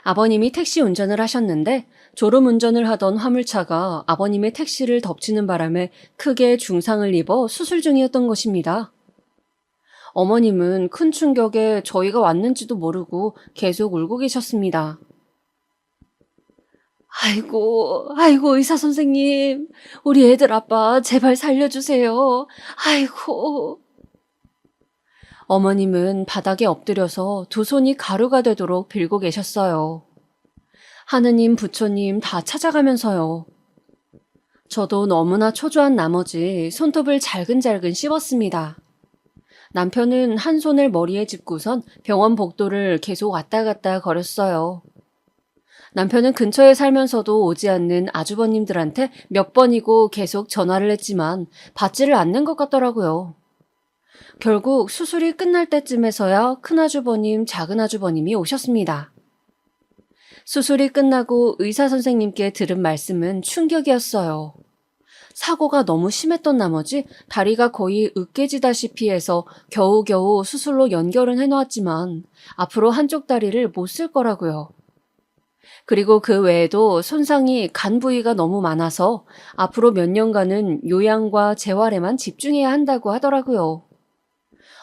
아버님이 택시 운전을 하셨는데 졸음 운전을 하던 화물차가 아버님의 택시를 덮치는 바람에 크게 중상을 입어 수술 중이었던 것입니다. 어머님은 큰 충격에 저희가 왔는지도 모르고 계속 울고 계셨습니다. 아이고, 의사 선생님. 우리 애들 아빠 제발 살려주세요. 아이고. 어머님은 바닥에 엎드려서 두 손이 가루가 되도록 빌고 계셨어요. 하느님, 부처님 다 찾아가면서요. 저도 너무나 초조한 나머지 손톱을 잘근잘근 씹었습니다. 남편은 한 손을 머리에 짚고선 병원 복도를 계속 왔다 갔다 거렸어요. 남편은 근처에 살면서도 오지 않는 아주버님들한테 몇 번이고 계속 전화를 했지만 받지를 않는 것 같더라고요. 결국 수술이 끝날 때쯤에서야 큰아주버님, 작은아주버님이 오셨습니다. 수술이 끝나고 의사 선생님께 들은 말씀은 충격이었어요. 사고가 너무 심했던 나머지 다리가 거의 으깨지다시피 해서 겨우겨우 수술로 연결은 해놓았지만 앞으로 한쪽 다리를 못 쓸 거라고요. 그리고 그 외에도 손상이 간 부위가 너무 많아서 앞으로 몇 년간은 요양과 재활에만 집중해야 한다고 하더라고요.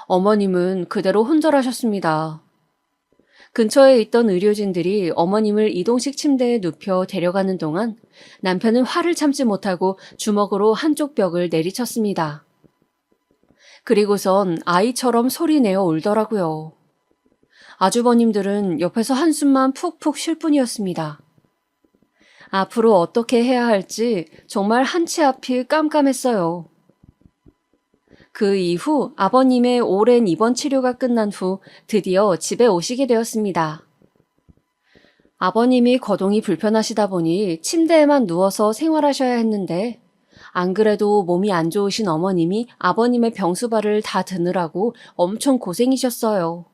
어머님은 그대로 혼절하셨습니다. 근처에 있던 의료진들이 어머님을 이동식 침대에 눕혀 데려가는 동안 남편은 화를 참지 못하고 주먹으로 한쪽 벽을 내리쳤습니다. 그리고선 아이처럼 소리내어 울더라고요. 아주버님들은 옆에서 한숨만 푹푹 쉴 뿐이었습니다. 앞으로 어떻게 해야 할지 정말 한치 앞이 깜깜했어요. 그 이후 아버님의 오랜 입원 치료가 끝난 후 드디어 집에 오시게 되었습니다. 아버님이 거동이 불편하시다 보니 침대에만 누워서 생활하셔야 했는데 안 그래도 몸이 안 좋으신 어머님이 아버님의 병수발을 다 드느라고 엄청 고생이셨어요.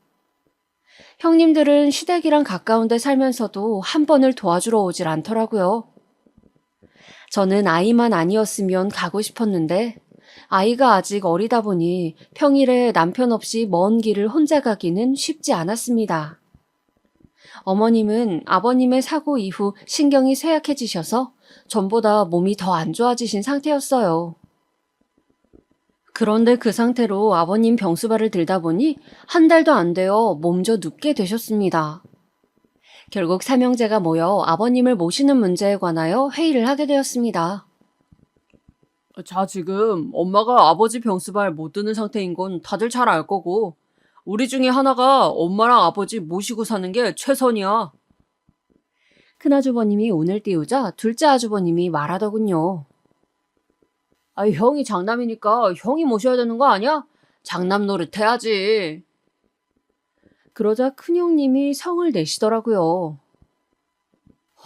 형님들은 시댁이랑 가까운 데 살면서도 한 번을 도와주러 오질 않더라고요. 저는 아이만 아니었으면 가고 싶었는데 아이가 아직 어리다 보니 평일에 남편 없이 먼 길을 혼자 가기는 쉽지 않았습니다. 어머님은 아버님의 사고 이후 신경이 쇠약해지셔서 전보다 몸이 더 안 좋아지신 상태였어요. 그런데 그 상태로 아버님 병수발을 들다 보니 한 달도 안 되어 몸져 눕게 되셨습니다. 결국 삼형제가 모여 아버님을 모시는 문제에 관하여 회의를 하게 되었습니다. 자, 지금 엄마가 아버지 병수발 못 드는 상태인 건 다들 잘 알 거고, 우리 중에 하나가 엄마랑 아버지 모시고 사는 게 최선이야. 큰아주버님이 운을 띄우자 둘째 아주버님이 말하더군요. 아, 형이 장남이니까 형이 모셔야 되는 거 아니야? 장남 노릇 해야지. 그러자 큰형님이 성을 내시더라고요.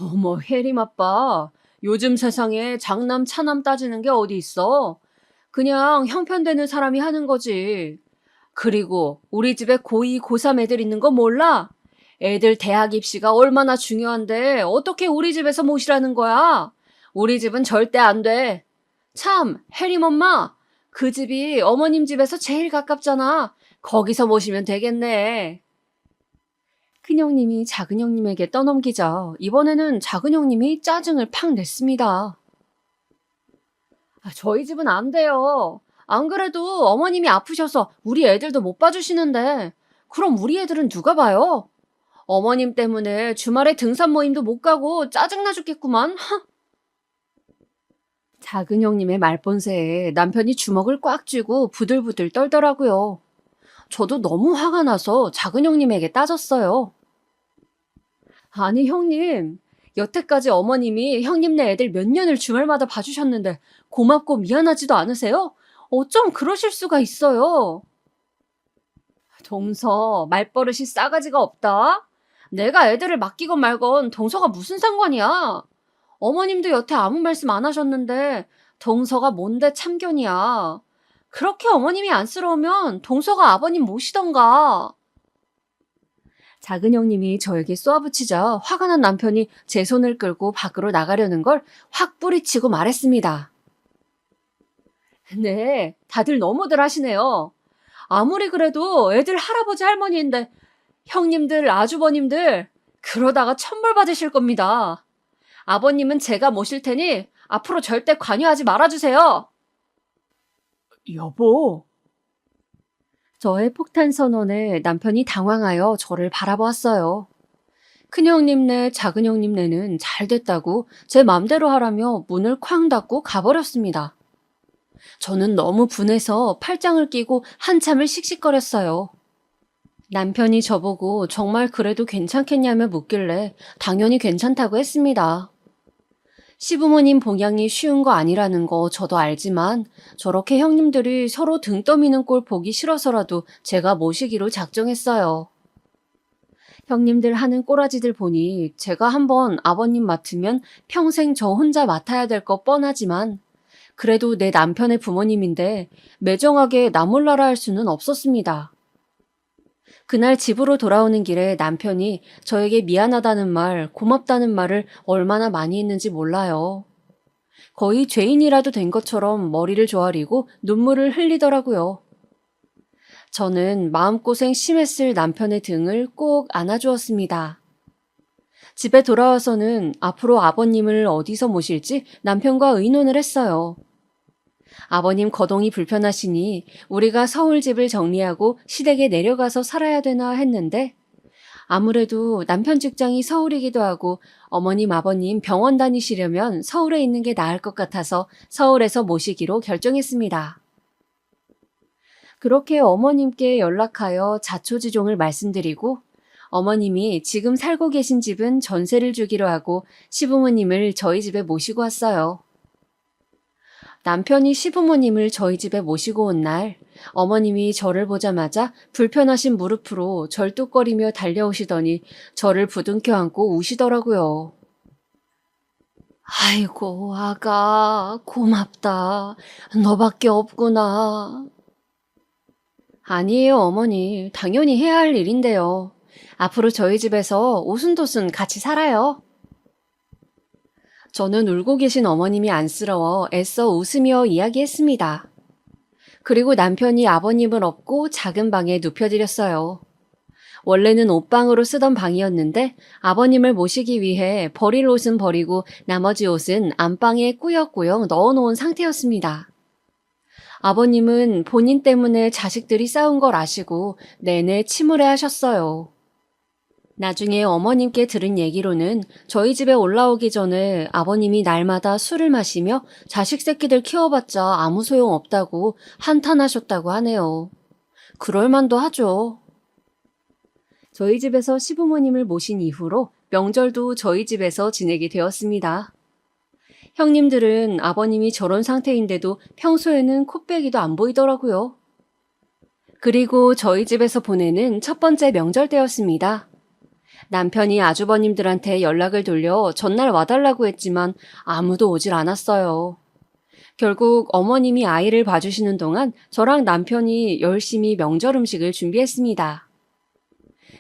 어머, 혜림 아빠. 요즘 세상에 장남 차남 따지는 게 어디 있어? 그냥 형편되는 사람이 하는 거지. 그리고 우리 집에 고2, 고3 애들 있는 거 몰라? 애들 대학 입시가 얼마나 중요한데 어떻게 우리 집에서 모시라는 거야? 우리 집은 절대 안 돼. 참, 혜림 엄마. 그 집이 어머님 집에서 제일 가깝잖아. 거기서 모시면 되겠네. 큰형님이 작은형님에게 떠넘기자 이번에는 작은형님이 짜증을 팍 냈습니다. 저희 집은 안 돼요. 안 그래도 어머님이 아프셔서 우리 애들도 못 봐주시는데 그럼 우리 애들은 누가 봐요? 어머님 때문에 주말에 등산 모임도 못 가고 짜증나 죽겠구만. 작은형님의 말본새에 남편이 주먹을 꽉 쥐고 부들부들 떨더라고요. 저도 너무 화가 나서 작은형님에게 따졌어요. 아니 형님, 여태까지 어머님이 형님네 애들 몇 년을 주말마다 봐주셨는데 고맙고 미안하지도 않으세요? 어쩜 그러실 수가 있어요? 동서, 말버릇이 싸가지가 없다. 내가 애들을 맡기건 말건 동서가 무슨 상관이야? 어머님도 여태 아무 말씀 안 하셨는데 동서가 뭔데 참견이야. 그렇게 어머님이 안쓰러우면 동서가 아버님 모시던가. 작은형님이 저에게 쏘아붙이자 화가 난 남편이 제 손을 끌고 밖으로 나가려는 걸 확 뿌리치고 말했습니다. 네, 다들 너무들 하시네요. 아무리 그래도 애들 할아버지 할머니인데 형님들 아주버님들 그러다가 천벌 받으실 겁니다. 아버님은 제가 모실 테니 앞으로 절대 관여하지 말아주세요. 여보. 저의 폭탄 선언에 남편이 당황하여 저를 바라보았어요. 큰형님네, 작은형님네는 잘 됐다고 제 맘대로 하라며 문을 쾅 닫고 가버렸습니다. 저는 너무 분해서 팔짱을 끼고 한참을 씩씩거렸어요. 남편이 저보고 정말 그래도 괜찮겠냐며 묻길래 당연히 괜찮다고 했습니다. 시부모님 봉양이 쉬운 거 아니라는 거 저도 알지만 저렇게 형님들이 서로 등 떠미는 꼴 보기 싫어서라도 제가 모시기로 작정했어요. 형님들 하는 꼬라지들 보니 제가 한번 아버님 맡으면 평생 저 혼자 맡아야 될 거 뻔하지만 그래도 내 남편의 부모님인데 매정하게 나 몰라라 할 수는 없었습니다. 그날 집으로 돌아오는 길에 남편이 저에게 미안하다는 말, 고맙다는 말을 얼마나 많이 했는지 몰라요. 거의 죄인이라도 된 것처럼 머리를 조아리고 눈물을 흘리더라고요. 저는 마음고생 심했을 남편의 등을 꼭 안아주었습니다. 집에 돌아와서는 앞으로 아버님을 어디서 모실지 남편과 의논을 했어요. 아버님 거동이 불편하시니 우리가 서울 집을 정리하고 시댁에 내려가서 살아야 되나 했는데 아무래도 남편 직장이 서울이기도 하고 어머님 아버님 병원 다니시려면 서울에 있는 게 나을 것 같아서 서울에서 모시기로 결정했습니다. 그렇게 어머님께 연락하여 자초지종을 말씀드리고 어머님이 지금 살고 계신 집은 전세를 주기로 하고 시부모님을 저희 집에 모시고 왔어요. 남편이 시부모님을 저희 집에 모시고 온 날, 어머님이 저를 보자마자 불편하신 무릎으로 절뚝거리며 달려오시더니 저를 부둥켜 안고 우시더라고요. 아이고, 아가, 고맙다. 너밖에 없구나. 아니에요, 어머니. 당연히 해야 할 일인데요. 앞으로 저희 집에서 오순도순 같이 살아요. 저는 울고 계신 어머님이 안쓰러워 애써 웃으며 이야기했습니다. 그리고 남편이 아버님을 업고 작은 방에 눕혀드렸어요. 원래는 옷방으로 쓰던 방이었는데 아버님을 모시기 위해 버릴 옷은 버리고 나머지 옷은 안방에 꾸역꾸역 넣어놓은 상태였습니다. 아버님은 본인 때문에 자식들이 싸운 걸 아시고 내내 침울해 하셨어요. 나중에 어머님께 들은 얘기로는 저희 집에 올라오기 전에 아버님이 날마다 술을 마시며 자식 새끼들 키워봤자 아무 소용 없다고 한탄하셨다고 하네요. 그럴만도 하죠. 저희 집에서 시부모님을 모신 이후로 명절도 저희 집에서 지내게 되었습니다. 형님들은 아버님이 저런 상태인데도 평소에는 코빼기도 안 보이더라고요. 그리고 저희 집에서 보내는 첫 번째 명절 때였습니다. 남편이 아주버님들한테 연락을 돌려 전날 와달라고 했지만 아무도 오질 않았어요. 결국 어머님이 아이를 봐주시는 동안 저랑 남편이 열심히 명절 음식을 준비했습니다.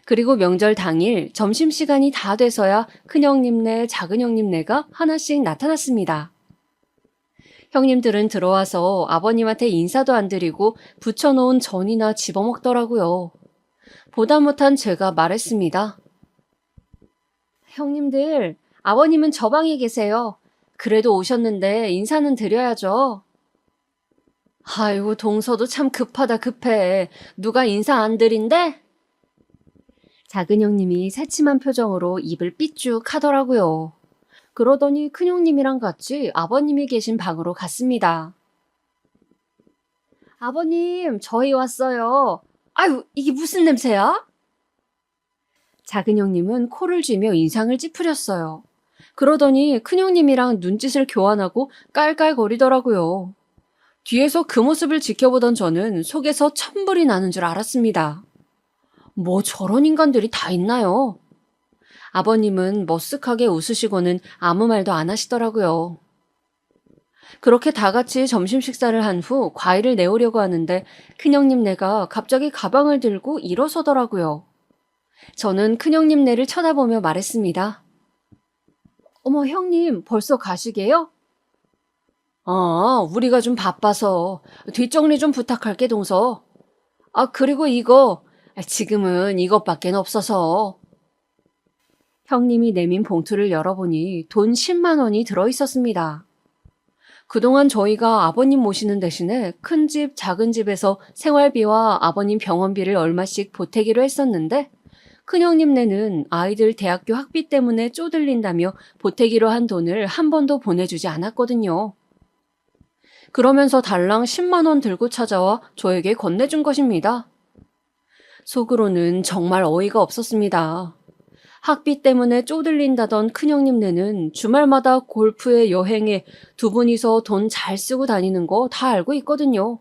그리고 명절 당일 점심시간이 다 돼서야 큰형님네, 작은형님네가 하나씩 나타났습니다. 형님들은 들어와서 아버님한테 인사도 안 드리고 부쳐놓은 전이나 집어먹더라고요. 보다 못한 제가 말했습니다. 형님들, 아버님은 저 방에 계세요. 그래도 오셨는데 인사는 드려야죠. 아이고, 동서도 참 급하다 급해. 누가 인사 안 드린대? 작은 형님이 새침한 표정으로 입을 삐쭉 하더라고요. 그러더니 큰 형님이랑 같이 아버님이 계신 방으로 갔습니다. 아버님, 저희 왔어요. 아유, 이게 무슨 냄새야? 작은 형님은 코를 쥐며 인상을 찌푸렸어요. 그러더니 큰 형님이랑 눈짓을 교환하고 깔깔거리더라고요. 뒤에서 그 모습을 지켜보던 저는 속에서 천불이 나는 줄 알았습니다. 뭐 저런 인간들이 다 있나요? 아버님은 머쓱하게 웃으시고는 아무 말도 안 하시더라고요. 그렇게 다 같이 점심 식사를 한 후 과일을 내오려고 하는데 큰형님네가 갑자기 가방을 들고 일어서더라고요. 저는 큰형님네를 쳐다보며 말했습니다. 어머, 형님, 벌써 가시게요? 우리가 좀 바빠서 뒷정리 좀 부탁할게, 동서. 그리고 이거, 지금은 이것밖엔 없어서. 형님이 내민 봉투를 열어보니 돈 10만 원이 들어있었습니다. 그동안 저희가 아버님 모시는 대신에 큰 집, 작은 집에서 생활비와 아버님 병원비를 얼마씩 보태기로 했었는데 큰형님네는 아이들 대학교 학비 때문에 쪼들린다며 보태기로 한 돈을 한 번도 보내주지 않았거든요. 그러면서 달랑 10만 원 들고 찾아와 저에게 건네준 것입니다. 속으로는 정말 어이가 없었습니다. 학비 때문에 쪼들린다던 큰형님네는 주말마다 골프에 여행에 두 분이서 돈 잘 쓰고 다니는 거 다 알고 있거든요.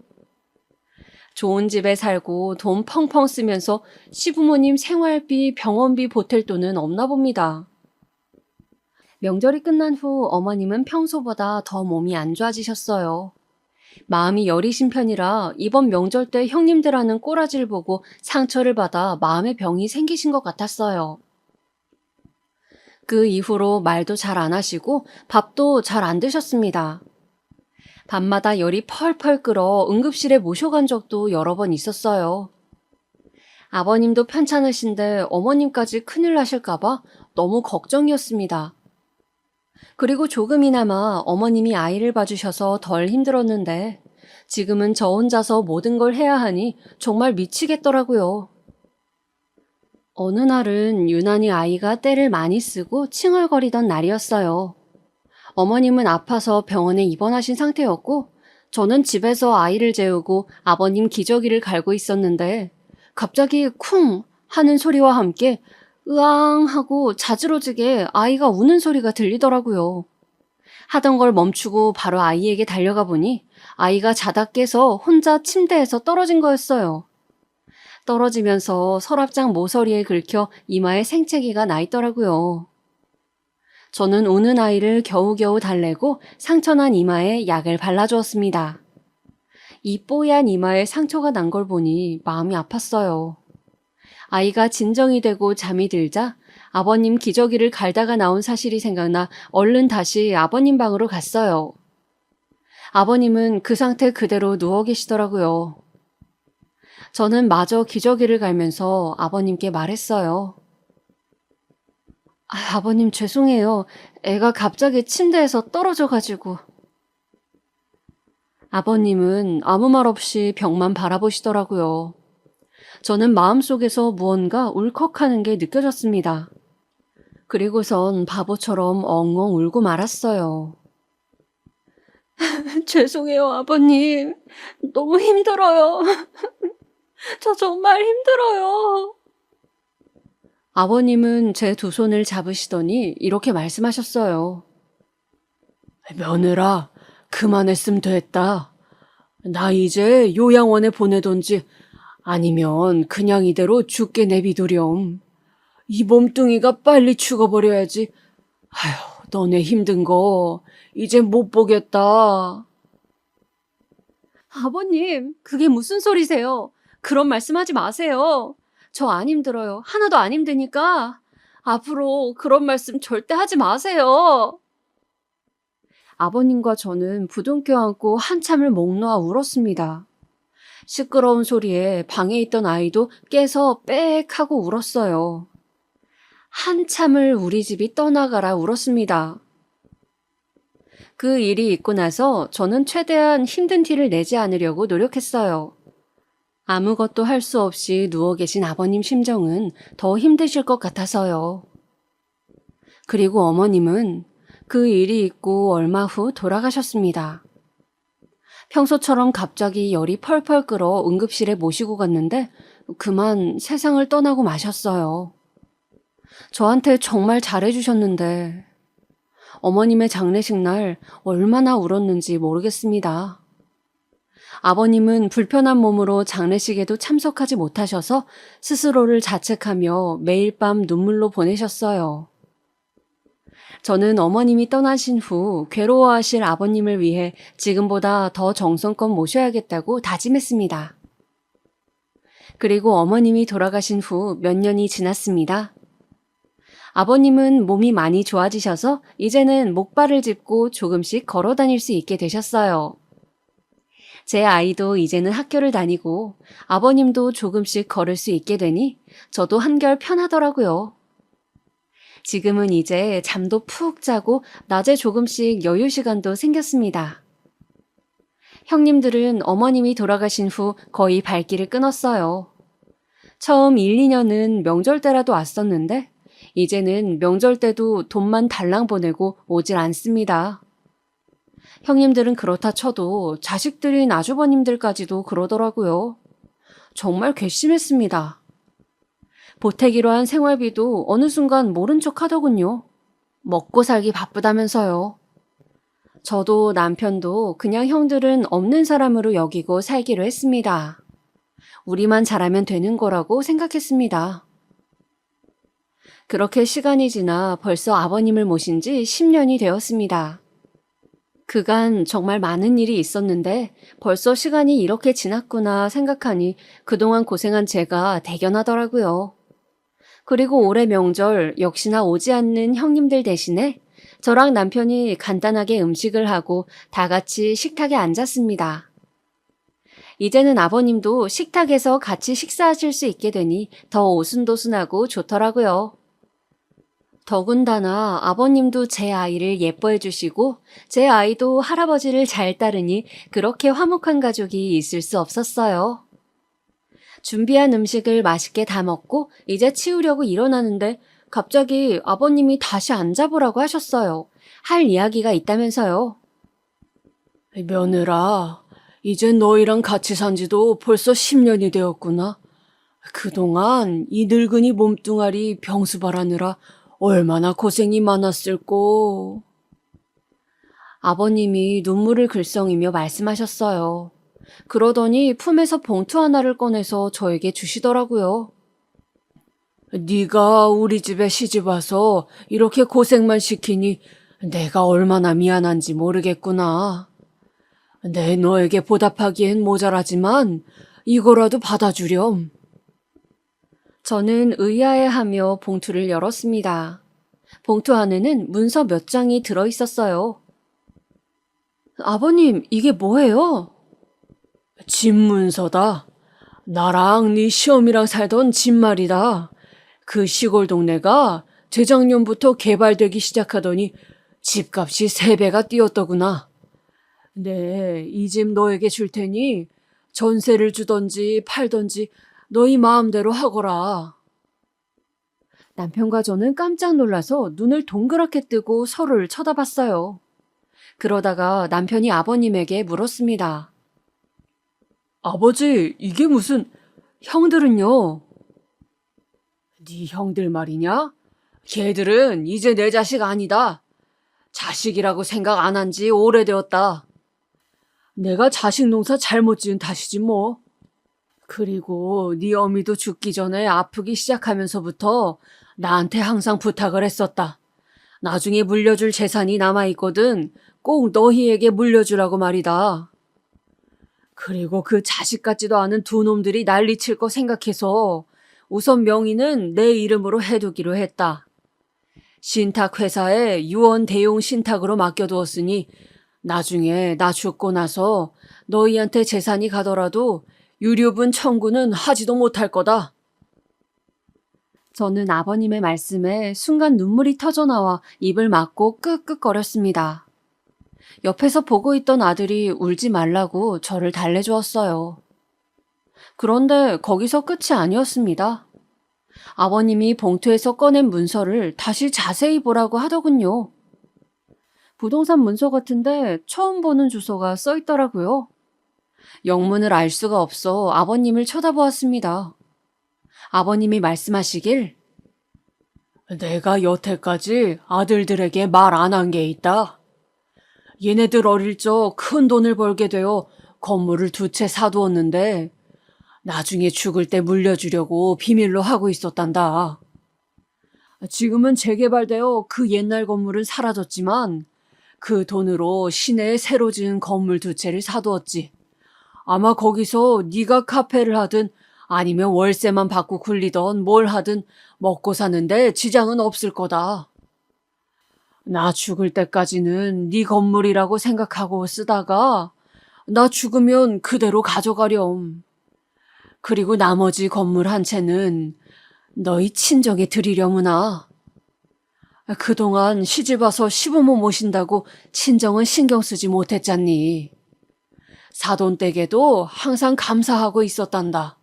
좋은 집에 살고 돈 펑펑 쓰면서 시부모님 생활비, 병원비 보탤 돈은 없나 봅니다. 명절이 끝난 후 어머님은 평소보다 더 몸이 안 좋아지셨어요. 마음이 여리신 편이라 이번 명절 때 형님들 하는 꼬라지를 보고 상처를 받아 마음의 병이 생기신 것 같았어요. 그 이후로 말도 잘 안 하시고 밥도 잘 안 드셨습니다. 밤마다 열이 펄펄 끓어 응급실에 모셔간 적도 여러 번 있었어요. 아버님도 편찮으신데 어머님까지 큰일 나실까봐 너무 걱정이었습니다. 그리고 조금이나마 어머님이 아이를 봐주셔서 덜 힘들었는데 지금은 저 혼자서 모든 걸 해야 하니 정말 미치겠더라고요. 어느 날은 유난히 아이가 떼를 많이 쓰고 칭얼거리던 날이었어요. 어머님은 아파서 병원에 입원하신 상태였고 저는 집에서 아이를 재우고 아버님 기저귀를 갈고 있었는데 갑자기 쿵 하는 소리와 함께 으앙 하고 자지러지게 아이가 우는 소리가 들리더라고요. 하던 걸 멈추고 바로 아이에게 달려가 보니 아이가 자다 깨서 혼자 침대에서 떨어진 거였어요. 떨어지면서 서랍장 모서리에 긁혀 이마에 생채기가 나 있더라고요. 저는 우는 아이를 겨우겨우 달래고 상처난 이마에 약을 발라주었습니다. 이 뽀얀 이마에 상처가 난 걸 보니 마음이 아팠어요. 아이가 진정이 되고 잠이 들자 아버님 기저귀를 갈다가 나온 사실이 생각나 얼른 다시 아버님 방으로 갔어요. 아버님은 그 상태 그대로 누워 계시더라고요. 저는 마저 기저귀를 갈면서 아버님께 말했어요. 아버님 죄송해요. 애가 갑자기 침대에서 떨어져가지고. 아버님은 아무 말 없이 벽만 바라보시더라고요. 저는 마음속에서 무언가 울컥하는 게 느껴졌습니다. 그리고선 바보처럼 엉엉 울고 말았어요. 죄송해요, 아버님. 너무 힘들어요. 저 정말 힘들어요. 아버님은 제 두 손을 잡으시더니 이렇게 말씀하셨어요. 며느라, 그만했으면 됐다. 나 이제 요양원에 보내던지 아니면 그냥 이대로 죽게 내비두렴. 이 몸뚱이가 빨리 죽어버려야지. 아휴, 너네 힘든 거 이제 못 보겠다. 아버님, 그게 무슨 소리세요? 그런 말씀하지 마세요. 저 안 힘들어요. 하나도 안 힘드니까. 앞으로 그런 말씀 절대 하지 마세요. 아버님과 저는 부둥켜 안고 한참을 목 놓아 울었습니다. 시끄러운 소리에 방에 있던 아이도 깨서 빽 하고 울었어요. 한참을 우리 집이 떠나가라 울었습니다. 그 일이 있고 나서 저는 최대한 힘든 티를 내지 않으려고 노력했어요. 아무것도 할 수 없이 누워 계신 아버님 심정은 더 힘드실 것 같아서요. 그리고 어머님은 그 일이 있고 얼마 후 돌아가셨습니다. 평소처럼 갑자기 열이 펄펄 끓어 응급실에 모시고 갔는데 그만 세상을 떠나고 마셨어요. 저한테 정말 잘해주셨는데 어머님의 장례식 날 얼마나 울었는지 모르겠습니다. 아버님은 불편한 몸으로 장례식에도 참석하지 못하셔서 스스로를 자책하며 매일 밤 눈물로 보내셨어요. 저는 어머님이 떠나신 후 괴로워하실 아버님을 위해 지금보다 더 정성껏 모셔야겠다고 다짐했습니다. 그리고 어머님이 돌아가신 후 몇 년이 지났습니다. 아버님은 몸이 많이 좋아지셔서 이제는 목발을 짚고 조금씩 걸어 다닐 수 있게 되셨어요. 제 아이도 이제는 학교를 다니고 아버님도 조금씩 걸을 수 있게 되니 저도 한결 편하더라고요. 지금은 이제 잠도 푹 자고 낮에 조금씩 여유 시간도 생겼습니다. 형님들은 어머님이 돌아가신 후 거의 발길을 끊었어요. 처음 1, 2년은 명절 때라도 왔었는데 이제는 명절 때도 돈만 달랑 보내고 오질 않습니다. 형님들은 그렇다 쳐도 자식들인 아주버님들까지도 그러더라고요. 정말 괘씸했습니다. 보태기로 한 생활비도 어느 순간 모른 척 하더군요. 먹고 살기 바쁘다면서요. 저도 남편도 그냥 형들은 없는 사람으로 여기고 살기로 했습니다. 우리만 잘하면 되는 거라고 생각했습니다. 그렇게 시간이 지나 벌써 아버님을 모신 지 10년이 되었습니다. 그간 정말 많은 일이 있었는데 벌써 시간이 이렇게 지났구나 생각하니 그동안 고생한 제가 대견하더라고요. 그리고 올해 명절 역시나 오지 않는 형님들 대신에 저랑 남편이 간단하게 음식을 하고 다 같이 식탁에 앉았습니다. 이제는 아버님도 식탁에서 같이 식사하실 수 있게 되니 더 오순도순하고 좋더라고요. 더군다나 아버님도 제 아이를 예뻐해 주시고 제 아이도 할아버지를 잘 따르니 그렇게 화목한 가족이 있을 수 없었어요. 준비한 음식을 맛있게 다 먹고 이제 치우려고 일어나는데 갑자기 아버님이 다시 앉아보라고 하셨어요. 할 이야기가 있다면서요. 며느라, 이제 너희랑 같이 산 지도 벌써 10년이 되었구나. 그동안 이 늙은이 몸뚱아리 병수발하느라 얼마나 고생이 많았을꼬. 아버님이 눈물을 글썽이며 말씀하셨어요. 그러더니 품에서 봉투 하나를 꺼내서 저에게 주시더라고요. 네가 우리 집에 시집 와서 이렇게 고생만 시키니 내가 얼마나 미안한지 모르겠구나. 내 너에게 보답하기엔 모자라지만 이거라도 받아주렴. 저는 의아해하며 봉투를 열었습니다. 봉투 안에는 문서 몇 장이 들어있었어요. 아버님, 이게 뭐예요? 집 문서다. 나랑 네 시엄이랑 살던 집 말이다. 그 시골 동네가 재작년부터 개발되기 시작하더니 집값이 3배가 뛰었더구나. 네, 이 집 너에게 줄 테니 전세를 주던지 팔던지 너희 마음대로 하거라. 남편과 저는 깜짝 놀라서 눈을 동그랗게 뜨고 서로를 쳐다봤어요. 그러다가 남편이 아버님에게 물었습니다. 아버지, 이게 무슨... 형들은요? 네 형들 말이냐? 걔들은 이제 내 자식 아니다. 자식이라고 생각 안 한 지 오래되었다. 내가 자식 농사 잘못 지은 탓이지 뭐. 그리고 네 어미도 죽기 전에 아프기 시작하면서부터 나한테 항상 부탁을 했었다. 나중에 물려줄 재산이 남아있거든 꼭 너희에게 물려주라고 말이다. 그리고 그 자식 같지도 않은 두 놈들이 난리칠 거 생각해서 우선 명의는 내 이름으로 해두기로 했다. 신탁회사에 유언 대용 신탁으로 맡겨두었으니 나중에 나 죽고 나서 너희한테 재산이 가더라도 유류분 청구는 하지도 못할 거다. 저는 아버님의 말씀에 순간 눈물이 터져나와 입을 막고 끄끄거렸습니다. 옆에서 보고 있던 아들이 울지 말라고 저를 달래주었어요. 그런데 거기서 끝이 아니었습니다. 아버님이 봉투에서 꺼낸 문서를 다시 자세히 보라고 하더군요. 부동산 문서 같은데 처음 보는 주소가 써 있더라고요. 영문을 알 수가 없어 아버님을 쳐다보았습니다. 아버님이 말씀하시길, 내가 여태까지 아들들에게 말 안 한 게 있다. 얘네들 어릴 적 큰 돈을 벌게 되어 건물을 2채 사두었는데 나중에 죽을 때 물려주려고 비밀로 하고 있었단다. 지금은 재개발되어 그 옛날 건물은 사라졌지만 그 돈으로 시내에 새로 지은 건물 2채를 사두었지. 아마 거기서 네가 카페를 하든 아니면 월세만 받고 굴리던 뭘 하든 먹고 사는데 지장은 없을 거다. 나 죽을 때까지는 네 건물이라고 생각하고 쓰다가 나 죽으면 그대로 가져가렴. 그리고 나머지 건물 1채는 너희 친정에 드리려무나. 그동안 시집와서 시부모 모신다고 친정은 신경 쓰지 못했잖니. 사돈댁에도 항상 감사하고 있었단다.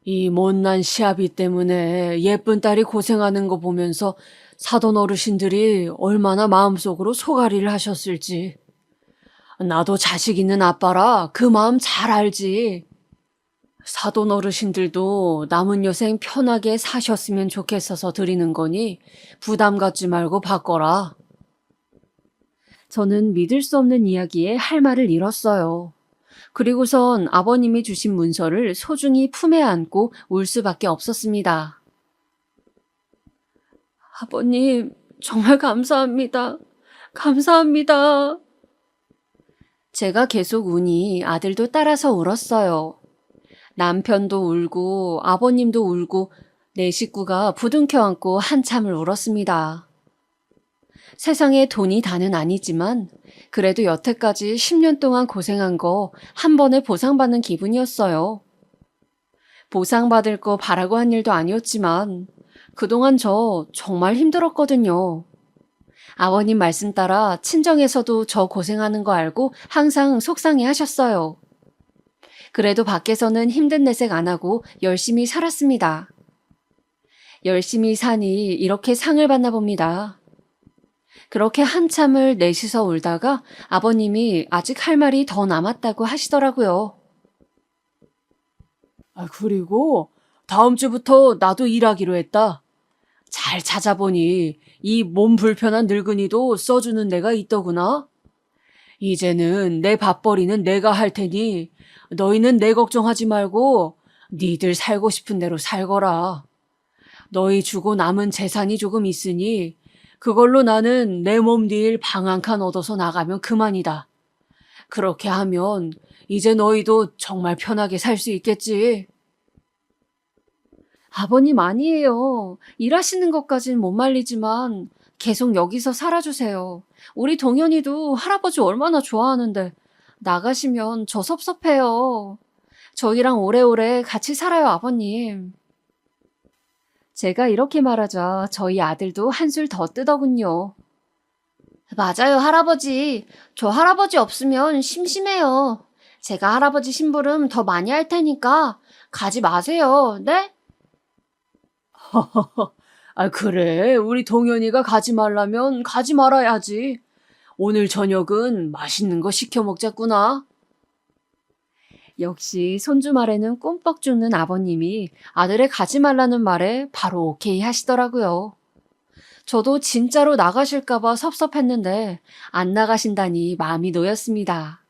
이 못난 시아비 때문에 예쁜 딸이 고생하는 거 보면서 사돈 어르신들이 얼마나 마음속으로 소가리를 하셨을지. 나도 자식 있는 아빠라 그 마음 잘 알지. 사돈 어르신들도 남은 여생 편하게 사셨으면 좋겠어서 드리는 거니 부담 갖지 말고 받거라. 저는 믿을 수 없는 이야기에 할 말을 잃었어요. 그리고선 아버님이 주신 문서를 소중히 품에 안고 울 수밖에 없었습니다. 아버님, 정말 감사합니다. 감사합니다. 제가 계속 우니 아들도 따라서 울었어요. 남편도 울고 아버님도 울고 네 식구가 부둥켜 안고 한참을 울었습니다. 세상에 돈이 다는 아니지만 그래도 여태까지 10년 동안 고생한 거 한 번에 보상받는 기분이었어요. 보상받을 거 바라고 한 일도 아니었지만 그동안 저 정말 힘들었거든요. 아버님 말씀 따라 친정에서도 저 고생하는 거 알고 항상 속상해 하셨어요. 그래도 밖에서는 힘든 내색 안 하고 열심히 살았습니다. 열심히 사니 이렇게 상을 받나 봅니다. 그렇게 한참을 넷이서 울다가 아버님이 아직 할 말이 더 남았다고 하시더라고요. 그리고 다음 주부터 나도 일하기로 했다. 잘 찾아보니 이 몸 불편한 늙은이도 써주는 데가 있더구나. 이제는 내 밥벌이는 내가 할 테니 너희는 내 걱정하지 말고 니들 살고 싶은 대로 살거라. 너희 주고 남은 재산이 조금 있으니 그걸로 나는 내 몸 딜 방 한 칸 얻어서 나가면 그만이다. 그렇게 하면 이제 너희도 정말 편하게 살 수 있겠지. 아버님 아니에요. 일하시는 것까진 못 말리지만 계속 여기서 살아주세요. 우리 동현이도 할아버지 얼마나 좋아하는데 나가시면 저 섭섭해요. 저희랑 오래오래 같이 살아요, 아버님. 제가 이렇게 말하자 저희 아들도 한술 더 뜨더군요. 맞아요, 할아버지. 저 할아버지 없으면 심심해요. 제가 할아버지 심부름 더 많이 할 테니까 가지 마세요, 네? 아, 그래. 우리 동현이가 가지 말라면 가지 말아야지. 오늘 저녁은 맛있는 거 시켜 먹자꾸나. 역시 손주 말에는 꼼뻑 죽는 아버님이 아들의 가지 말라는 말에 바로 오케이 하시더라고요. 저도 진짜로 나가실까봐 섭섭했는데 안 나가신다니 마음이 놓였습니다.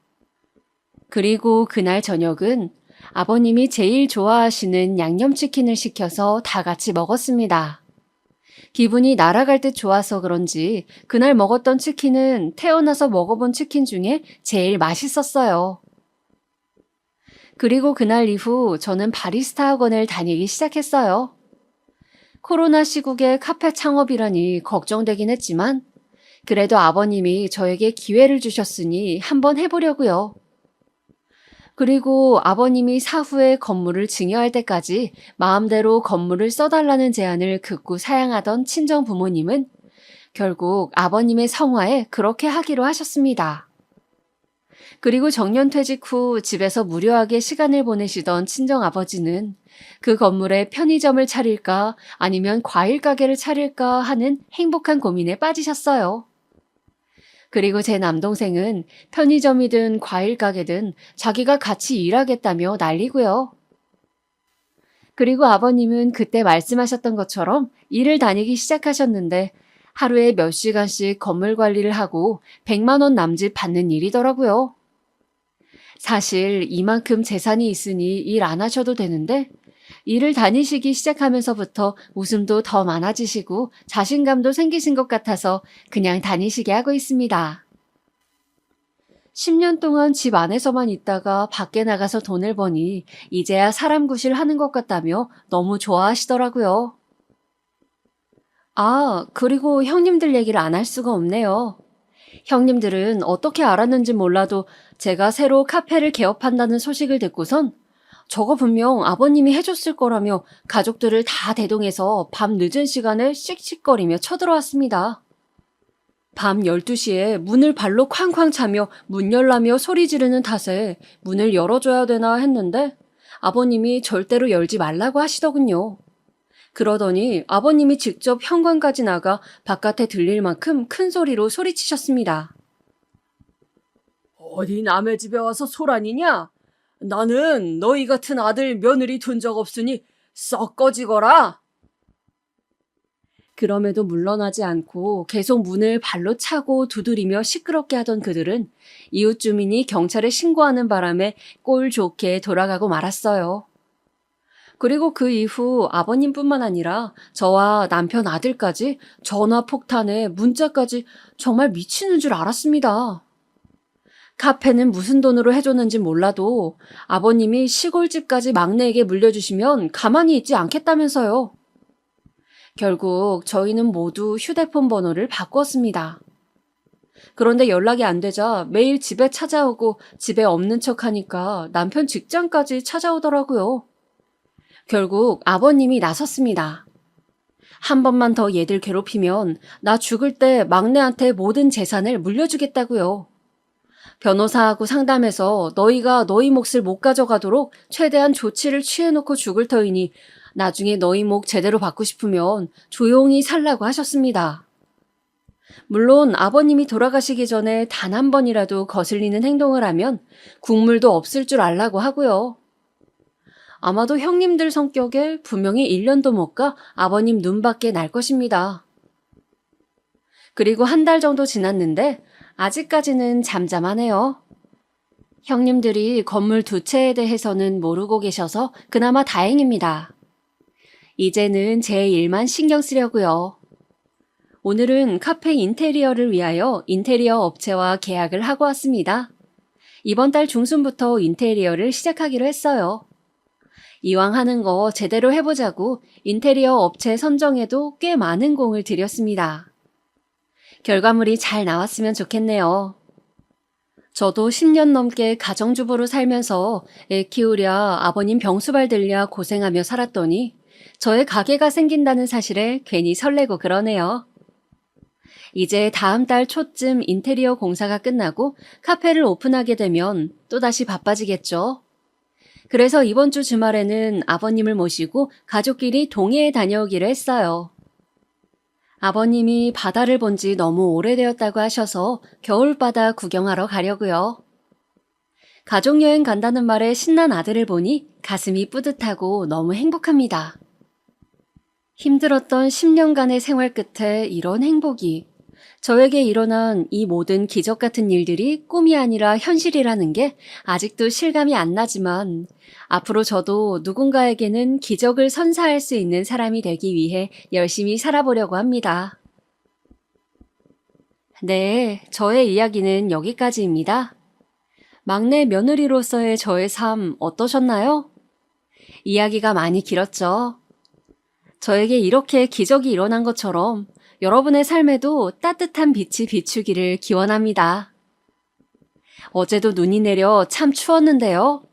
그리고 그날 저녁은 아버님이 제일 좋아하시는 양념치킨을 시켜서 다 같이 먹었습니다. 기분이 날아갈 듯 좋아서 그런지 그날 먹었던 치킨은 태어나서 먹어본 치킨 중에 제일 맛있었어요. 그리고 그날 이후 저는 바리스타 학원을 다니기 시작했어요. 코로나 시국에 카페 창업이라니 걱정되긴 했지만 그래도 아버님이 저에게 기회를 주셨으니 한번 해보려고요. 그리고 아버님이 사후에 건물을 증여할 때까지 마음대로 건물을 써달라는 제안을 극구 사양하던 친정 부모님은 결국 아버님의 성화에 그렇게 하기로 하셨습니다. 그리고 정년퇴직 후 집에서 무료하게 시간을 보내시던 친정 아버지는 그 건물에 편의점을 차릴까 아니면 과일 가게를 차릴까 하는 행복한 고민에 빠지셨어요. 그리고 제 남동생은 편의점이든 과일 가게든 자기가 같이 일하겠다며 난리고요. 그리고 아버님은 그때 말씀하셨던 것처럼 일을 다니기 시작하셨는데 하루에 몇 시간씩 건물 관리를 하고 100만 원 남짓 받는 일이더라고요. 사실 이만큼 재산이 있으니 일 안 하셔도 되는데 일을 다니시기 시작하면서부터 웃음도 더 많아지시고 자신감도 생기신 것 같아서 그냥 다니시게 하고 있습니다. 10년 동안 집 안에서만 있다가 밖에 나가서 돈을 버니 이제야 사람 구실 하는 것 같다며 너무 좋아하시더라고요. 아, 그리고 형님들 얘기를 안 할 수가 없네요. 형님들은 어떻게 알았는지 몰라도 제가 새로 카페를 개업한다는 소식을 듣고선 저거 분명 아버님이 해줬을 거라며 가족들을 다 대동해서 밤 늦은 시간에 씩씩거리며 쳐들어왔습니다. 밤 12시에 문을 발로 쾅쾅 차며 문 열라며 소리 지르는 탓에 문을 열어줘야 되나 했는데 아버님이 절대로 열지 말라고 하시더군요. 그러더니 아버님이 직접 현관까지 나가 바깥에 들릴 만큼 큰 소리로 소리치셨습니다. 어디 남의 집에 와서 소란이냐? 나는 너희 같은 아들 며느리 둔 적 없으니 썩 꺼지거라. 그럼에도 물러나지 않고 계속 문을 발로 차고 두드리며 시끄럽게 하던 그들은 이웃 주민이 경찰에 신고하는 바람에 꼴 좋게 돌아가고 말았어요. 그리고 그 이후 아버님뿐만 아니라 저와 남편 아들까지 전화 폭탄에 문자까지 정말 미치는 줄 알았습니다. 카페는 무슨 돈으로 해줬는지 몰라도 아버님이 시골집까지 막내에게 물려주시면 가만히 있지 않겠다면서요. 결국 저희는 모두 휴대폰 번호를 바꿨습니다. 그런데 연락이 안 되자 매일 집에 찾아오고 집에 없는 척하니까 남편 직장까지 찾아오더라고요. 결국 아버님이 나섰습니다. 한 번만 더 얘들 괴롭히면 나 죽을 때 막내한테 모든 재산을 물려주겠다고요. 변호사하고 상담해서 너희가 너희 몫을 못 가져가도록 최대한 조치를 취해놓고 죽을 터이니 나중에 너희 목 제대로 받고 싶으면 조용히 살라고 하셨습니다. 물론 아버님이 돌아가시기 전에 단 한 번이라도 거슬리는 행동을 하면 국물도 없을 줄 알라고 하고요. 아마도 형님들 성격에 분명히 1년도 못 가 아버님 눈밖에 날 것입니다. 그리고 한 달 정도 지났는데 아직까지는 잠잠하네요. 형님들이 건물 두 채에 대해서는 모르고 계셔서 그나마 다행입니다. 이제는 제 일만 신경 쓰려고요. 오늘은 카페 인테리어를 위하여 인테리어 업체와 계약을 하고 왔습니다. 이번 달 중순부터 인테리어를 시작하기로 했어요. 이왕 하는 거 제대로 해보자고 인테리어 업체 선정에도 꽤 많은 공을 들였습니다. 결과물이 잘 나왔으면 좋겠네요. 저도 10년 넘게 가정주부로 살면서 애 키우랴 아버님 병수 받들랴 고생하며 살았더니 저의 가게가 생긴다는 사실에 괜히 설레고 그러네요. 이제 다음 달 초쯤 인테리어 공사가 끝나고 카페를 오픈하게 되면 또다시 바빠지겠죠. 그래서 이번 주 주말에는 아버님을 모시고 가족끼리 동해에 다녀오기로 했어요. 아버님이 바다를 본 지 너무 오래되었다고 하셔서 겨울바다 구경하러 가려고요. 가족여행 간다는 말에 신난 아들을 보니 가슴이 뿌듯하고 너무 행복합니다. 힘들었던 10년간의 생활 끝에 이런 행복이, 저에게 일어난 이 모든 기적 같은 일들이 꿈이 아니라 현실이라는 게 아직도 실감이 안 나지만 앞으로 저도 누군가에게는 기적을 선사할 수 있는 사람이 되기 위해 열심히 살아보려고 합니다. 네, 저의 이야기는 여기까지입니다. 막내 며느리로서의 저의 삶 어떠셨나요? 이야기가 많이 길었죠. 저에게 이렇게 기적이 일어난 것처럼 여러분의 삶에도 따뜻한 빛이 비추기를 기원합니다. 어제도 눈이 내려 참 추웠는데요.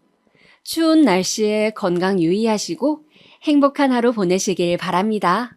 추운 날씨에 건강 유의하시고 행복한 하루 보내시길 바랍니다.